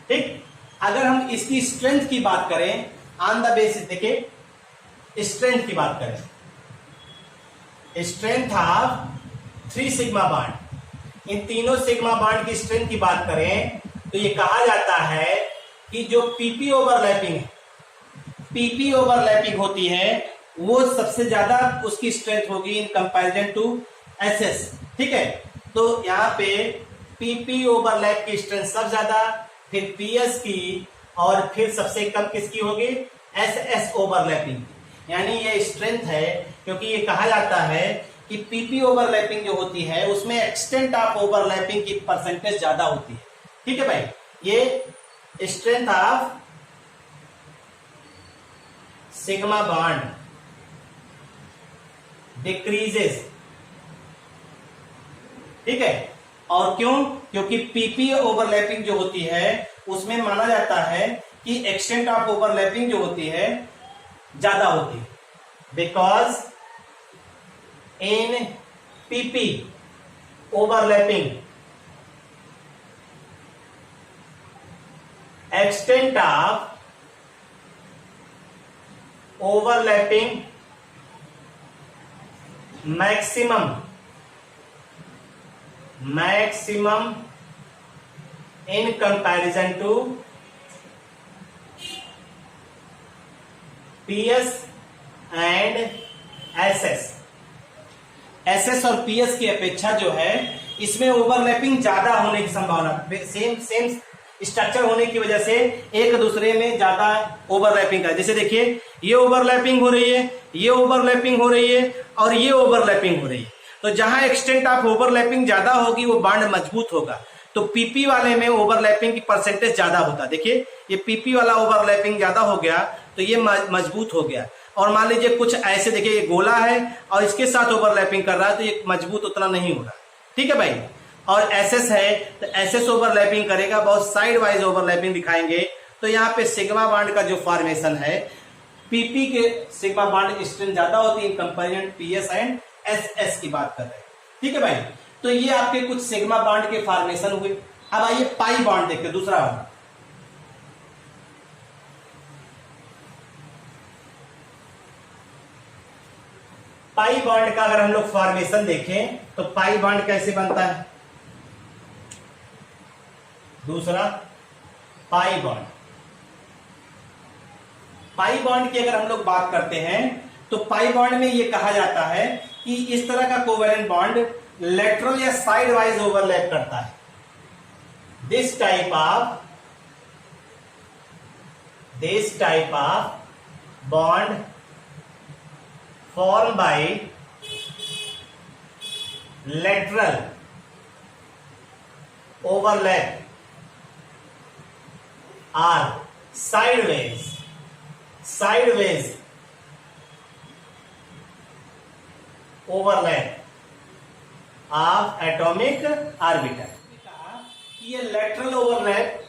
ठीक। अगर हम इसकी स्ट्रेंथ की बात करें ऑन द बेसिस, देखिए स्ट्रेंथ की बात करें, स्ट्रेंथ ऑफ 3 सिग्मा बॉन्ड, इन तीनों सिग्मा बॉन्ड की स्ट्रेंथ की बात करें तो ये कहा जाता है कि जो पीपी ओवरलैपिंग है, पीपी ओवरलैपिंग होती है वो सबसे ज्यादा उसकी स्ट्रेंथ होगी इन कंपैरिजन टू एसएस, ठीक है। तो यहाँ पे पीपी ओवरलैप की स्ट्रेंथ सबसे ज्यादा, फिर पीएस की, और फिर सबसे कम किसकी होगी, एसएस ओवरलैपिंग, यानी ये स्ट्रेंथ है। क्योंकि ये कहा जाता है कि पीपी ओवरलैपिंग जो होती है उसमें एक्सटेंट ऑफ ओवरलैपिंग की परसेंटेज ज्यादा होती है, ठीक है भाई। ये strength of sigma bond decreases, ठीक है। और क्यों, क्योंकि पीपी ओवरलैपिंग जो होती है उसमें माना जाता है कि एक्सटेंट ऑफ ओवरलैपिंग जो होती है ज्यादा होती है, because in PP overlapping extent of overlapping maximum in comparison to PS and SS। SS और PS की अपेक्षा जो है इसमें ओवरलैपिंग ज्यादा होने की संभावना, सेम स्ट्रक्चर होने की वजह से एक दूसरे में ज्यादा ओवरलैपिंग का, जैसे देखिए ये ओवरलैपिंग हो रही है, ये ओवरलैपिंग हो रही है और ये ओवरलैपिंग हो रही है। तो जहां एक्सटेंट ऑफ ओवरलैपिंग ज्यादा होगी वो बॉन्ड मजबूत होगा, तो पीपी वाले में ओवरलैपिंग की परसेंटेज ज्यादा होता है। देखिए ये पीपी वाला ओवरलैपिंग ज्यादा हो गया तो ये मजबूत हो गया। और मान लीजिए कुछ ऐसे, देखिए ये गोला है और इसके साथ ओवरलैपिंग कर रहा है तो ये मजबूत उतना नहीं हो रहा। ठीक है भाई। और एसएस है तो एसएस ओवरलैपिंग करेगा, बहुत साइड वाइज ओवरलैपिंग दिखाएंगे। तो यहाँ पे सिग्मा बॉन्ड का जो फॉर्मेशन है, पीपी के सिग्मा बॉन्ड स्ट्रेंथ ज्यादा होती है in comparison PS and SS की बात कर रहे हैं। ठीक है भाई। तो ये आपके कुछ सिग्मा बॉन्ड के फॉर्मेशन हुए। अब आइए पाई बॉन्ड देखते हैं, दूसरा वाला। पाई बॉन्ड का अगर हम लोग फॉर्मेशन देखें तो पाई बॉन्ड कैसे बनता है, दूसरा पाई बॉन्ड। पाई बॉन्ड की अगर हम लोग बात करते हैं तो पाई बॉन्ड में ये कहा जाता है कि इस तरह का कोवेलेंट बॉन्ड लेटरल या साइड वाइज ओवरलैप करता है। This type of bond form by lateral overlap or sideways overlap of atomic orbital। ये लेटरल ओवरलैप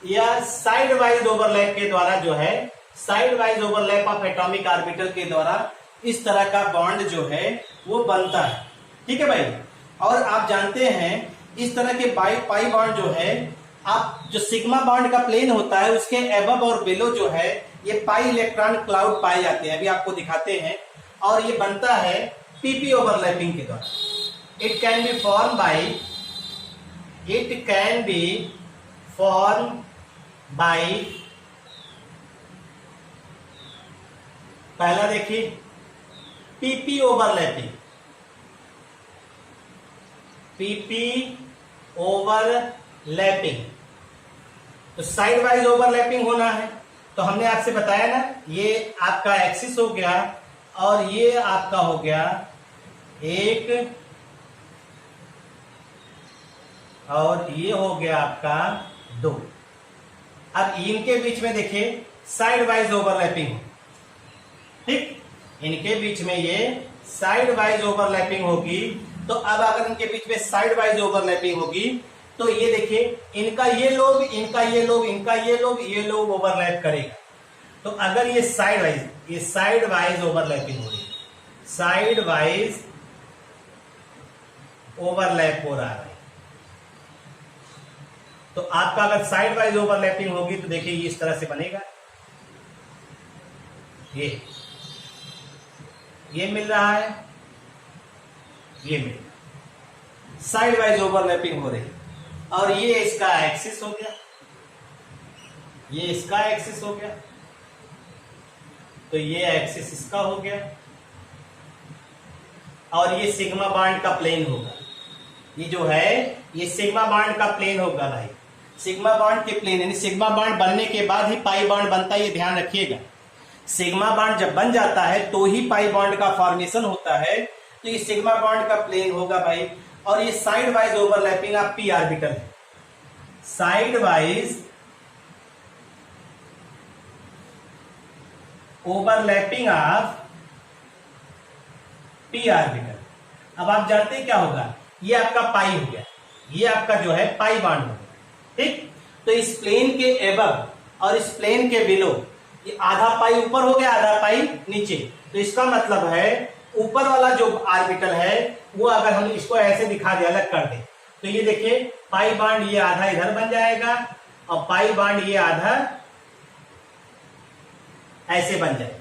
या साइड वाइज ओवरलैप के द्वारा जो है, side wise overlap of atomic orbital के द्वारा इस तरह का बॉन्ड जो है वो बनता है। ठीक है भाई। और आप जानते हैं इस तरह के पाई बॉन्ड जो है, आप जो सिग्मा बॉन्ड का प्लेन होता है उसके एबव और बिलो जो है ये पाई इलेक्ट्रॉन क्लाउड पाए जाते हैं, अभी आपको दिखाते हैं। और ये बनता है पीपी ओवरलैपिंग के द्वारा। It can be form by पहला देखिए पीपी ओवरलैपिंग, तो साइड वाइज ओवरलैपिंग होना है। तो हमने आपसे बताया ना, ये आपका एक्सिस हो गया और ये आपका हो गया एक, और ये हो गया आपका दो। अब इनके बीच में देखिए साइड वाइज ओवरलैपिंग, ठीक, इनके बीच में ये साइड वाइज ओवरलैपिंग होगी। तो अब अगर इनके बीच में साइड वाइज ओवरलैपिंग होगी तो ये देखिए इनका ये लोब, इनका ये लोब, इनका ये लोब, ये लोब ओवरलैप करेगा। तो अगर ये साइड वाइज ओवरलैपिंग हो रही है, साइड वाइज ओवरलैप हो रहा है, तो आपका अगर साइड वाइज ओवरलैपिंग होगी तो देखिए ये इस तरह से बनेगा। ये मिल रहा है, ये मिल रहा है, साइड वाइज ओवरलैपिंग हो रही है। और ये इसका एक्सिस हो गया, ये इसका एक्सिस हो गया, तो ये एक्सिस इसका हो गया, और ये सिग्मा बॉन्ड का प्लेन होगा। ये जो है ये सिग्मा बॉन्ड का प्लेन होगा भाई, सिग्मा बॉन्ड के प्लेन, यानी सिग्मा बॉन्ड बनने के बाद ही पाई बॉन्ड बनता है, ये ध्यान रखिएगा। सिग्मा बॉन्ड जब बन जाता है तो ही पाई बॉन्ड का फॉर्मेशन होता है। तो ये सिग्मा बॉन्ड का प्लेन होगा भाई। और ये side wise overlapping of p orbital है, side wise overlapping of p orbital. अब आप जानते हैं क्या होगा, ये आपका पाई हो गया, ये आपका जो है पाई बॉन्ड हो गया, ठीक। तो इस प्लेन के एबव और इस प्लेन के बिलो ये आधा पाई ऊपर हो गया, आधा पाई नीचे। तो इसका मतलब है ऊपर वाला जो ऑर्बिटल है वो अगर हम इसको ऐसे दिखा दे, अलग कर दे, तो ये देखिए पाई बॉन्ड ये आधा इधर बन जाएगा और पाई बॉन्ड ये आधा ऐसे बन जाएगा।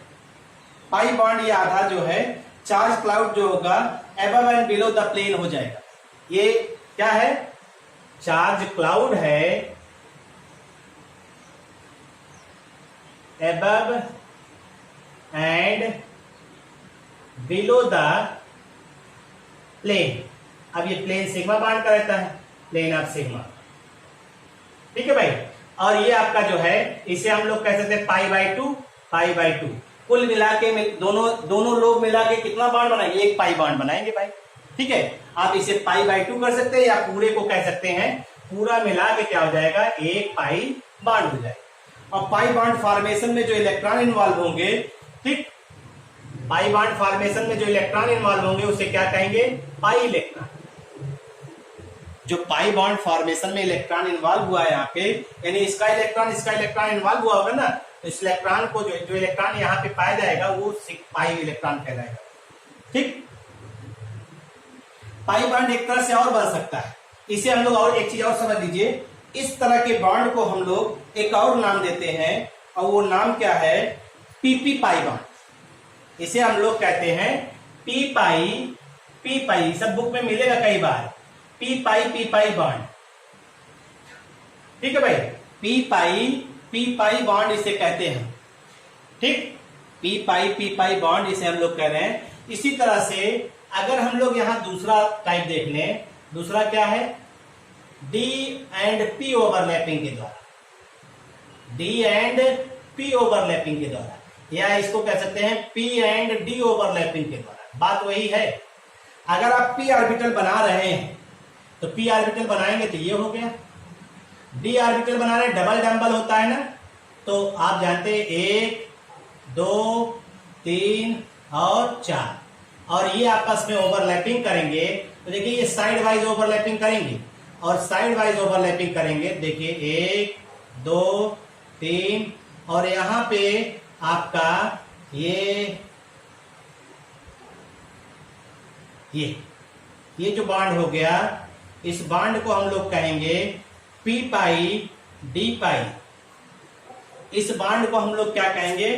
पाई बॉन्ड ये आधा जो है चार्ज क्लाउड जो होगा above and below the plane हो जाएगा। ये क्या है, चार्ज क्लाउड है above and below the plane. अब ये प्लेन सिग्मा बॉन्ड का रहता है, प्लेन ऑफ सिग्मा, ठीक है भाई। और ये आपका जो है इसे हम लोग कह सकते हैं पाई बाई टू। कुल मिला के दोनों लोग मिला के कितना बॉन्ड बनाएंगे, एक पाई बॉन्ड बनाएंगे भाई, ठीक है। आप इसे पाई बाई टू कर सकते हैं या पूरे को कह सकते हैं पूरा मिला के क्या हो जाएगा, एक पाई बॉन्ड हो जाएगा। और पाई बॉन्ड फॉर्मेशन में जो इलेक्ट्रॉन इन्वॉल्व होंगे, ठीक, पाई बॉन्ड फॉर्मेशन में जो इलेक्ट्रॉन इन्वॉल्व होंगे उसे क्या कहेंगे, पाई इलेक्ट्रॉन। जो पाई बॉन्ड फॉर्मेशन में इलेक्ट्रॉन इन्वॉल्व हुआ है यहाँ पे, यानी इसका इलेक्ट्रॉन इन्वॉल्व हुआ होगा ना, तो इस इलेक्ट्रॉन को जो इलेक्ट्रॉन यहाँ पे पाया जाएगा वो पाई इलेक्ट्रॉन कहलाएगा। ठीक, पाई बॉन्ड एक तरह से और बन सकता है। इसे हम लोग और एक चीज और समझ लीजिए, इस तरह के बॉन्ड को हम लोग एक और नाम देते हैं, और वो नाम क्या है, पीपी पाई बॉन्ड। इसे हम लोग कहते हैं पी पाई, सब बुक में मिलेगा कई बार, पी पाई बॉन्ड। ठीक है भाई, पी पाई बॉन्ड इसे कहते हैं। ठीक, पी पाई बॉन्ड इसे हम लोग कह रहे हैं। इसी तरह से अगर हम लोग यहां दूसरा टाइप देख लें, दूसरा क्या है, डी एंड पी ओवरलैपिंग के द्वारा, डी एंड पी ओवरलैपिंग के द्वारा, या इसको कह सकते हैं पी एंड डी ओवरलैपिंग के द्वारा। बात वही है, अगर आप पी ऑर्बिटल बना रहे हैं तो पी ऑर्बिटल बनाएंगे तो ये हो गया, डी ऑर्बिटल बना रहे, डबल डम्बल होता है ना, तो आप जानते हैं 1 2 3 और 4, और ये आपस में ओवरलैपिंग करेंगे तो देखिए ये साइड वाइज ओवरलैपिंग करेंगे, और साइड वाइज ओवरलैपिंग करेंगे, देखिए 1 2 3, और यहां पे आपका ये जो बॉन्ड हो गया, इस बॉन्ड को हम लोग कहेंगे पी पाई डी पाई। इस बॉन्ड को हम लोग क्या कहेंगे,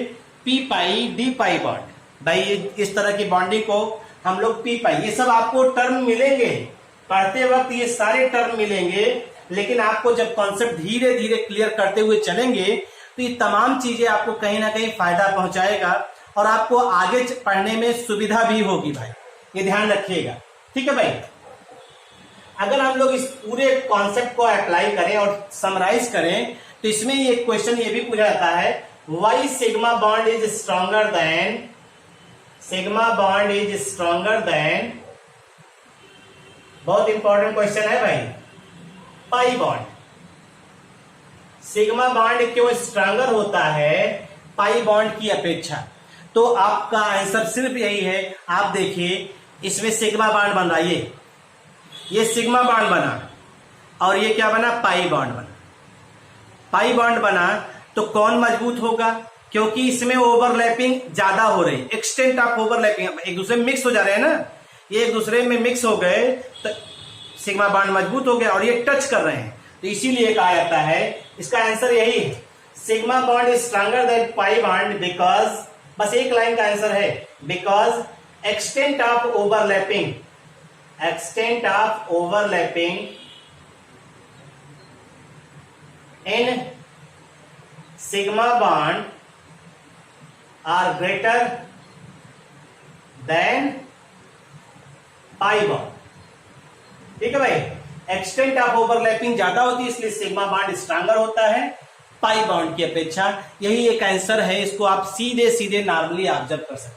पी पाई डी पाई बॉन्ड। भाई इस तरह की बॉन्डिंग को हम लोग पी पाई, ये सब आपको टर्म मिलेंगे पढ़ते वक्त, ये सारे टर्म मिलेंगे, लेकिन आपको जब कॉन्सेप्ट धीरे धीरे क्लियर करते हुए चलेंगे तो ये तमाम चीजें आपको कहीं ना कहीं फायदा पहुंचाएगा, और आपको आगे पढ़ने में सुविधा भी होगी भाई, ये ध्यान रखिएगा। ठीक है भाई, अगर हम लोग इस पूरे कॉन्सेप्ट को अप्लाई करें और समराइज करें तो इसमें ये क्वेश्चन ये भी पूछा जाता है, why sigma bond is stronger than, बहुत इंपॉर्टेंट क्वेश्चन है भाई, पाई बॉन्ड। सिग्मा बॉन्ड क्यों स्ट्रॉन्गर होता है पाई बॉन्ड की अपेक्षा? तो आपका आंसर सिर्फ यही है, आप देखिए इसमें सिग्मा बॉन्ड बन रहा है, ये सिग्मा बॉन्ड बना, और ये क्या बना, पाई बॉन्ड बना। पाई बॉन्ड बना तो कौन मजबूत होगा, क्योंकि इसमें ओवरलैपिंग ज्यादा हो रही, एक्सटेंट ऑफ ओवरलैपिंग, एक दूसरे में मिक्स हो जा रहे हैं ना, ये एक दूसरे में मिक्स हो गए तो सिग्मा बॉन्ड मजबूत हो गया, और ये टच कर रहे हैं, तो इसीलिए कहा जाता है, इसका आंसर यही है, sigma bond is stronger than pi bond because, बस एक लाइन का आंसर है, because extent of overlapping in sigma bond are greater than pi bond। ठीक है भाई, एक्सटेंट ऑफ ओवरलैपिंग ज्यादा होती है, इसलिए सिग्मा बॉन्ड स्ट्रॉन्गर होता है पाई बॉन्ड की अपेक्षा। यही एक आंसर है, इसको आप सीधे सीधे नॉर्मली ऑब्जर्व कर सकते हैं।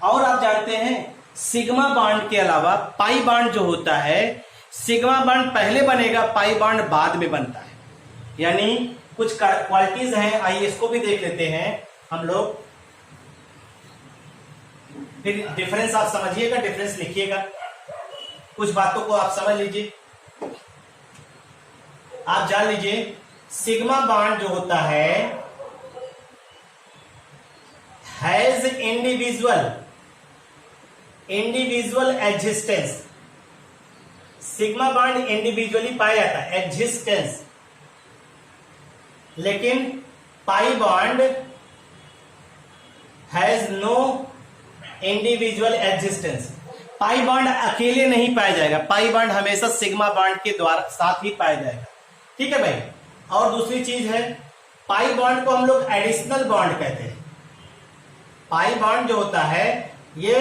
और आप जानते हैं सिग्मा बॉन्ड के अलावा पाई बॉन्ड जो होता है, सिग्मा बॉन्ड पहले बनेगा, पाई बॉन्ड बाद में बनता है, यानी कुछ क्वालिटीज हैं, आइए इसको भी देख लेते हैं हम लोग, फिर डिफरेंस आप समझिएगा, डिफरेंस लिखिएगा, कुछ बातों को आप समझ लीजिए, आप जान लीजिए। सिग्मा बॉन्ड जो होता है has individual existence, sigma bond individually पाया जाता है, एग्जिस्टेंस, लेकिन pi bond has no individual existence. Pi bond अकेले नहीं पाया जाएगा, पाई बॉन्ड हमेशा सिग्मा बॉन्ड के द्वारा साथ ही पाया जाएगा। ठीक है भाई, और दूसरी चीज है, पाई बॉन्ड को हम लोग एडिशनल बॉन्ड कहते हैं। पाई बॉन्ड जो होता है ये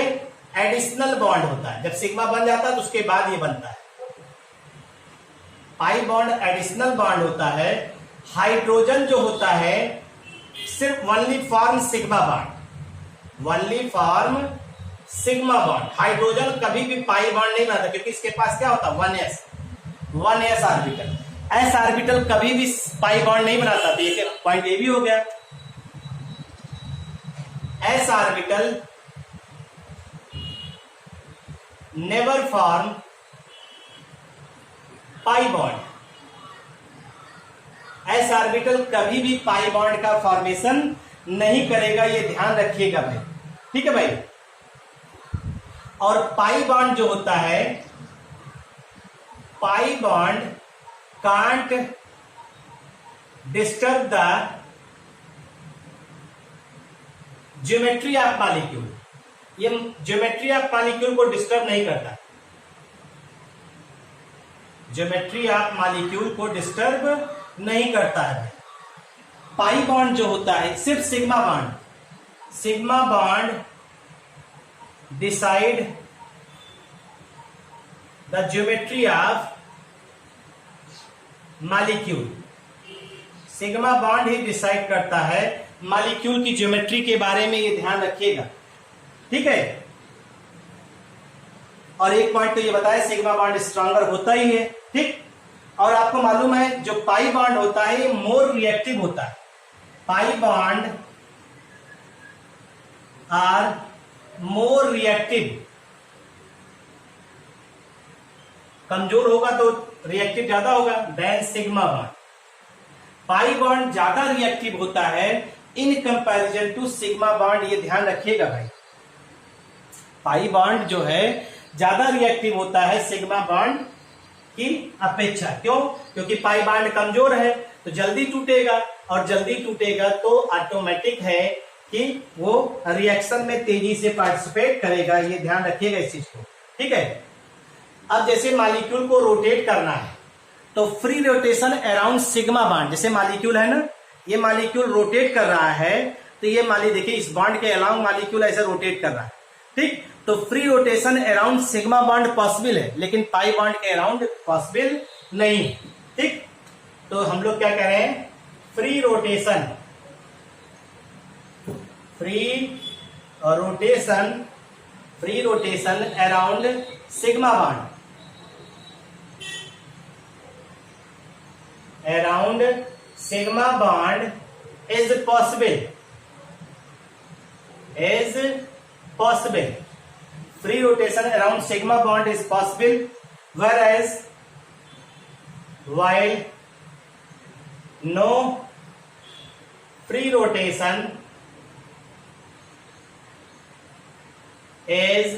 एडिशनल बॉन्ड होता है, जब सिग्मा बन जाता है तो उसके बाद ये बनता है। पाई बॉन्ड एडिशनल बॉन्ड होता है। हाइड्रोजन जो होता है सिर्फ only form sigma bond, only form sigma bond. Hydrogen कभी भी पाई बॉन्ड नहीं बनाता, क्योंकि इसके पास क्या होता है 1s ऑर्बिटल। एस ऑर्बिटल कभी भी पाई बॉन्ड नहीं बनाता, तो ये पॉइंट ए भी हो गया। S orbital never form pi bond. S orbital कभी भी पाई बॉन्ड का फॉर्मेशन नहीं करेगा, ये ध्यान रखिएगा भाई, ठीक है भाई। और पाई बॉन्ड जो होता है, pi bond can't disturb the geometry of molecule. ये ज्योमेट्री ऑफ मॉलिक्यूल को डिस्टर्ब नहीं करता, ज्योमेट्री ऑफ मॉलिक्यूल को डिस्टर्ब नहीं करता है। पाई बॉन्ड जो होता है सिर्फ sigma bond, sigma bond decide the geometry of molecule. Sigma bond he decide करता है मॉलिक्यूल की ज्योमेट्री के बारे में, ये ध्यान रखिएगा, ठीक है। और एक पॉइंट तो ये बताया सिग्मा बॉन्ड स्ट्रॉन्गर होता ही है, ठीक। और आपको मालूम है जो पाई बॉन्ड होता है ये मोर रिएक्टिव होता है। Pi bond are more reactive, कमजोर होगा तो रिएक्टिव ज्यादा होगा than sigma bond. Pi bond ज्यादा रिएक्टिव होता है in comparison to sigma bond, ये ध्यान रखिएगा भाई। पाई बॉन्ड जो है ज्यादा रिएक्टिव होता है सिग्मा बॉन्ड की अपेक्षा। क्यों? क्योंकि पाई बॉन्ड कमजोर है तो जल्दी टूटेगा, और जल्दी टूटेगा तो ऑटोमेटिक है कि वो रिएक्शन में तेजी से पार्टिसिपेट करेगा, ये ध्यान रखिएगा इस चीज को, ठीक है। अब जैसे मॉलिक्यूल को रोटेट करना है तो free rotation around sigma bond, जैसे मॉलिक्यूल है ना, ये मॉलिक्यूल रोटेट कर रहा है, तो ये देखिए इस बॉन्ड के अलाउंग मॉलिक्यूल ऐसे रोटेट कर रहा है, ठीक। तो free rotation around sigma bond possible है, लेकिन पाई बॉन्ड के अराउंड पॉसिबल नहीं, ठीक। तो हम लोग क्या कह रहे हैं, free rotation, free rotation around sigma bond, around sigma bond is possible, free rotation around sigma bond is possible, whereas while no free rotation is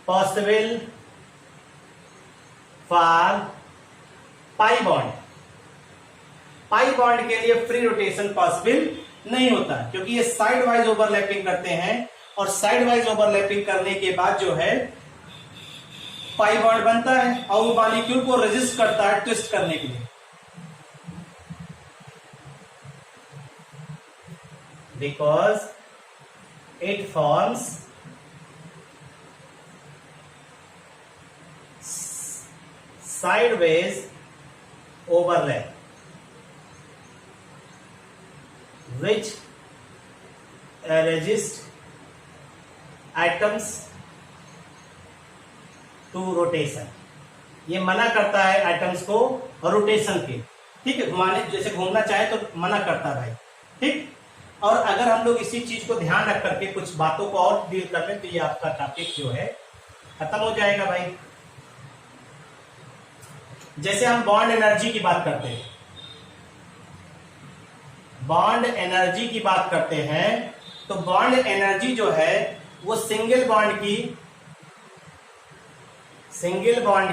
possible for pi bond, pi bond के लिए free rotation possible नहीं होता, क्योंकि ये side wise overlapping करते हैं, और side wise overlapping करने के बाद जो है पाई बॉन्ड बनता है, और वो मॉलिक्यूल को रेजिस्ट करता है ट्विस्ट करने के लिए, because it forms sideways overlap which resist atoms to rotation। ये मना करता है एटम्स को रोटेशन के, ठीक है, घुमाने, जैसे घूमना चाहे तो मना करता है भाई, ठीक। और अगर हम लोग इसी चीज को ध्यान रख करके कुछ बातों को और डील कर लें तो ये आपका टॉपिक जो है खत्म हो जाएगा भाई। जैसे हम बॉन्ड एनर्जी की बात करते हैं, बॉन्ड एनर्जी की बात करते हैं, तो बॉन्ड एनर्जी जो है वो सिंगल बॉन्ड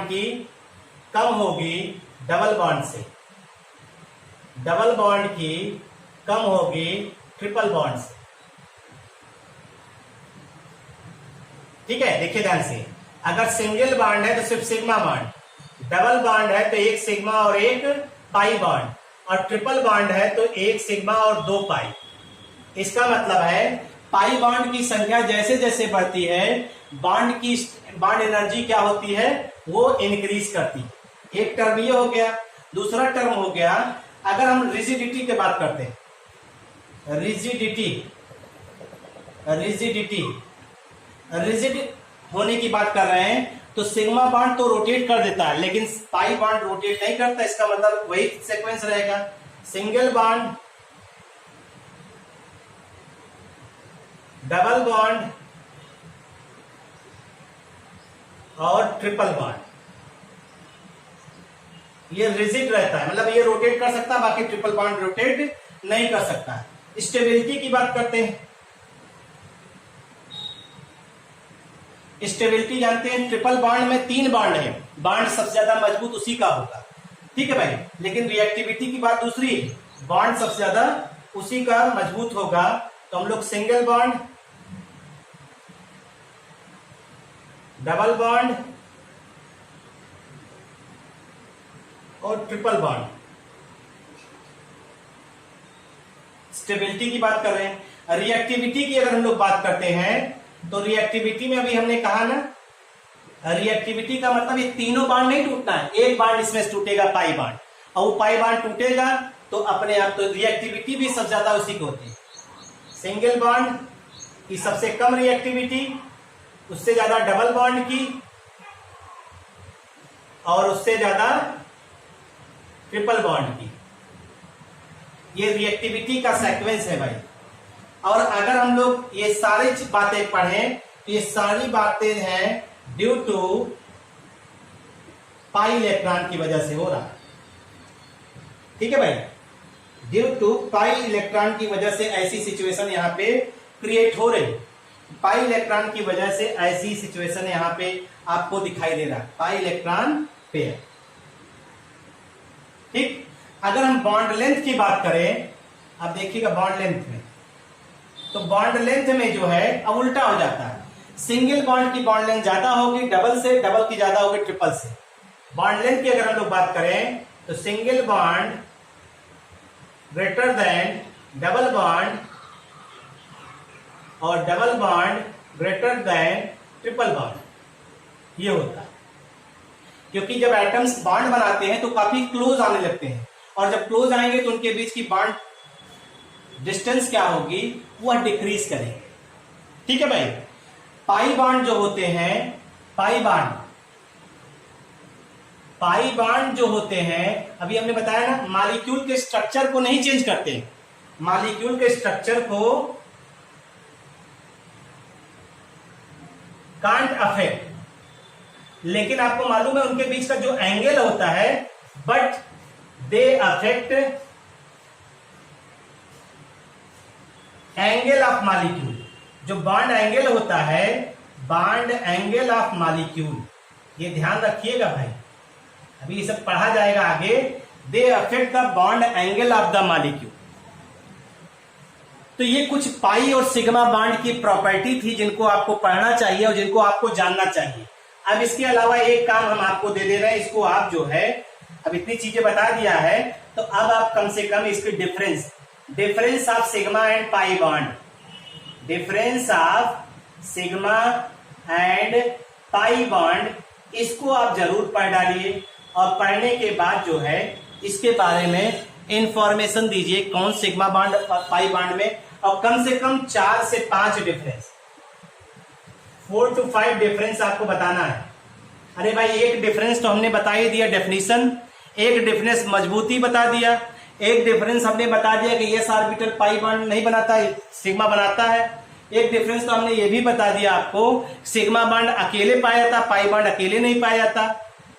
की कम होगी डबल बॉन्ड से, डबल बॉन्ड की कम होगी ट्रिपल बॉन्ड से, ठीक है। देखिए ध्यान से, अगर सिंगल बॉन्ड है तो सिर्फ सिग्मा बॉन्ड, डबल बॉन्ड है तो एक सिग्मा और एक पाई बॉन्ड, और ट्रिपल बॉन्ड है तो एक सिग्मा और दो पाई। इसका मतलब है पाई बॉन्ड की संख्या जैसे जैसे बढ़ती है बॉन्ड एनर्जी क्या होती है, वो इंक्रीज करती है। एक टर्म ये हो गया, दूसरा टर्म हो गया, अगर हम रिजिडिटी की बात करते हैं, रिजिड होने की बात कर रहे हैं, तो सिग्मा बॉन्ड तो रोटेट कर देता है, लेकिन पाई बॉन्ड रोटेट नहीं करता। इसका मतलब वही सीक्वेंस रहेगा, सिंगल बॉन्ड, डबल बॉन्ड और ट्रिपल बॉन्ड। ये रिजिड रहता है, मतलब ये रोटेट कर सकता है, बाकी ट्रिपल बॉन्ड रोटेट नहीं कर सकता। स्टेबिलिटी की बात करते हैं। स्टेबिलिटी जानते हैं, ट्रिपल बॉन्ड में 3 बॉन्ड है, बॉन्ड सबसे ज्यादा मजबूत उसी का होगा, ठीक है भाई। लेकिन रिएक्टिविटी की बात दूसरी है, बॉन्ड सबसे ज्यादा उसी का मजबूत होगा। तो हम लोग सिंगल बॉन्ड, डबल बॉन्ड और ट्रिपल बॉन्ड, स्टेबिलिटी की बात कर रहे हैं। रिएक्टिविटी की अगर हम लोग बात करते हैं तो रिएक्टिविटी में अभी हमने कहा ना, रिएक्टिविटी का मतलब ये तीनों बांड नहीं टूटना है, एक बांड इसमें टूटेगा पाई बांड, और वो पाई बांड टूटेगा तो अपने आप, तो रिएक्टिविटी भी सबसे ज्यादा उसी की होती है। सिंगल बॉन्ड की सबसे कम रिएक्टिविटी, उससे ज्यादा डबल बॉन्ड की, और उससे ज्यादा ट्रिपल बॉन्ड की। ये रिएक्टिविटी का सीक्वेंस है भाई। और अगर हम लोग ये सारी बातें पढ़ें तो ये सारी बातें हैं ड्यू टू पाई इलेक्ट्रॉन की वजह से हो रहा है, ठीक है भाई। ड्यू टू पाई इलेक्ट्रॉन की वजह से ऐसी सिचुएशन यहां पे क्रिएट हो रही, पाई इलेक्ट्रॉन की वजह से ऐसी सिचुएशन यहां पे आपको दिखाई दे रहा है, पाई इलेक्ट्रॉन पेयर, ठीक। अगर हम बॉन्ड लेंथ की बात करें, अब देखिएगा बॉन्ड लेंथ में, तो बॉन्ड लेंथ में जो है अब उल्टा हो जाता है। सिंगल बॉन्ड की बॉन्ड लेंथ ज्यादा होगी डबल से, डबल की ज्यादा होगी ट्रिपल से। बॉन्ड लेंथ की अगर हम लोग बात करें तो single bond greater than double bond और double bond greater than triple bond, ये होता है। क्योंकि जब एटम्स बॉन्ड बनाते हैं तो काफी क्लोज आने लगते हैं, और जब क्लोज आएंगे तो उनके बीच की बॉन्ड डिस्टेंस क्या होगी, वह डिक्रीज करेंगे, ठीक है भाई। पाई बॉन्ड जो होते हैं, पाई बॉन्ड जो होते हैं, अभी हमने बताया ना, मॉलिक्यूल के स्ट्रक्चर को नहीं चेंज करते, मॉलिक्यूल के स्ट्रक्चर को कांट अफेक्ट, लेकिन आपको मालूम है उनके बीच का जो एंगल होता है, but they affect angle of molecule. जो बॉन्ड एंगल होता है, बॉन्ड एंगल ऑफ मॉलिक्यूल, ये ध्यान रखिएगा भाई, अभी ये सब पढ़ा जाएगा आगे। They affect the bond angle of the molecule. तो ये कुछ पाई और सिग्मा बॉन्ड की प्रॉपर्टी थी जिनको आपको पढ़ना चाहिए और जिनको आपको जानना चाहिए। अब इसके अलावा एक काम हम आपको दे दे रहे हैं, इसको आप जो है, अब इतनी चीजें बता दिया है तो अब आप कम से कम इसके difference of sigma and pi bond, difference of sigma and pi bond, इसको आप जरूर पढ़ डालिए। और पढ़ने के बाद जो है इसके बारे में इंफॉर्मेशन दीजिए, कौन सिग्मा बॉन्ड और पाई बॉन्ड में, और कम से कम 4 से 5 डिफरेंस, 4 to 5 डिफरेंस आपको बताना है। अरे भाई एक डिफरेंस तो हमने बता ही दिया, डेफिनेशन, एक डिफरेंस मजबूती बता दिया, एक डिफरेंस हमने बता दिया कि एस ऑर्बिटल पाई बॉन्ड नहीं बनाता है, सिग्मा बनाता है। एक डिफरेंस तो हमने ये भी बता दिया आपको, सिग्मा बॉन्ड अकेले पाया जाता, पाई बॉन्ड अकेले नहीं पाया जाता।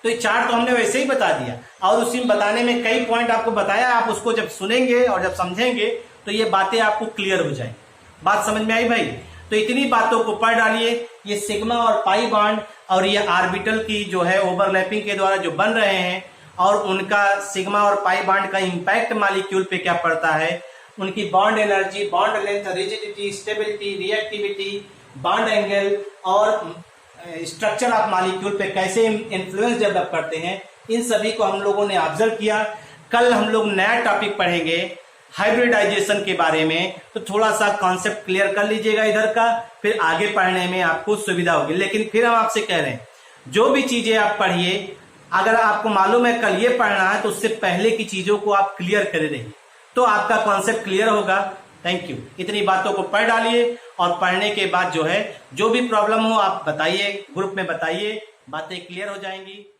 तो ये 4 तो हमने वैसे ही बता दिया, और उसी में बताने में कई पॉइंट आपको बताया, आप उसको जब सुनेंगे और जब समझेंगे तो ये बातें आपको क्लियर हो जाएंगी। बात समझ में आई भाई? तो इतनी बातों को पढ़ डालिए, ये सिग्मा और पाई बॉन्ड और ये ऑर्बिटल की जो है ओवरलैपिंग के द्वारा जो बन रहे हैं, और उनका सिग्मा और पाई बॉन्ड का इंपैक्ट मॉलिक्यूल पे क्या पड़ता है, उनकी bond energy, bond length, rigidity, stability, reactivity, bond angle और स्ट्रक्चर ऑफ मॉलिक्यूल पे कैसे इन्फ्लुएंस डेवलप करते हैं, इन सभी को हम लोगों ने ऑब्जर्व किया। कल हम लोग नया टॉपिक पढ़ेंगे हाइब्रिडाइजेशन के बारे में, तो थोड़ा सा कॉन्सेप्ट क्लियर कर लीजिएगा इधर का, फिर आगे पढ़ने में आपको सुविधा होगी। लेकिन फिर हम आपसे कह रहे हैं, जो भी चीजें आप पढ़िए, अगर आपको मालूम है कल ये पढ़ना है तो उससे पहले की चीजों को आप क्लियर करे रहिए, तो आपका कॉन्सेप्ट क्लियर होगा। Thank you. इतनी बातों को पढ़ डालिए, और पढ़ने के बाद जो है जो भी प्रॉब्लम हो आप बताइए, ग्रुप में बताइए। बातें क्लियर हो जाएंगी।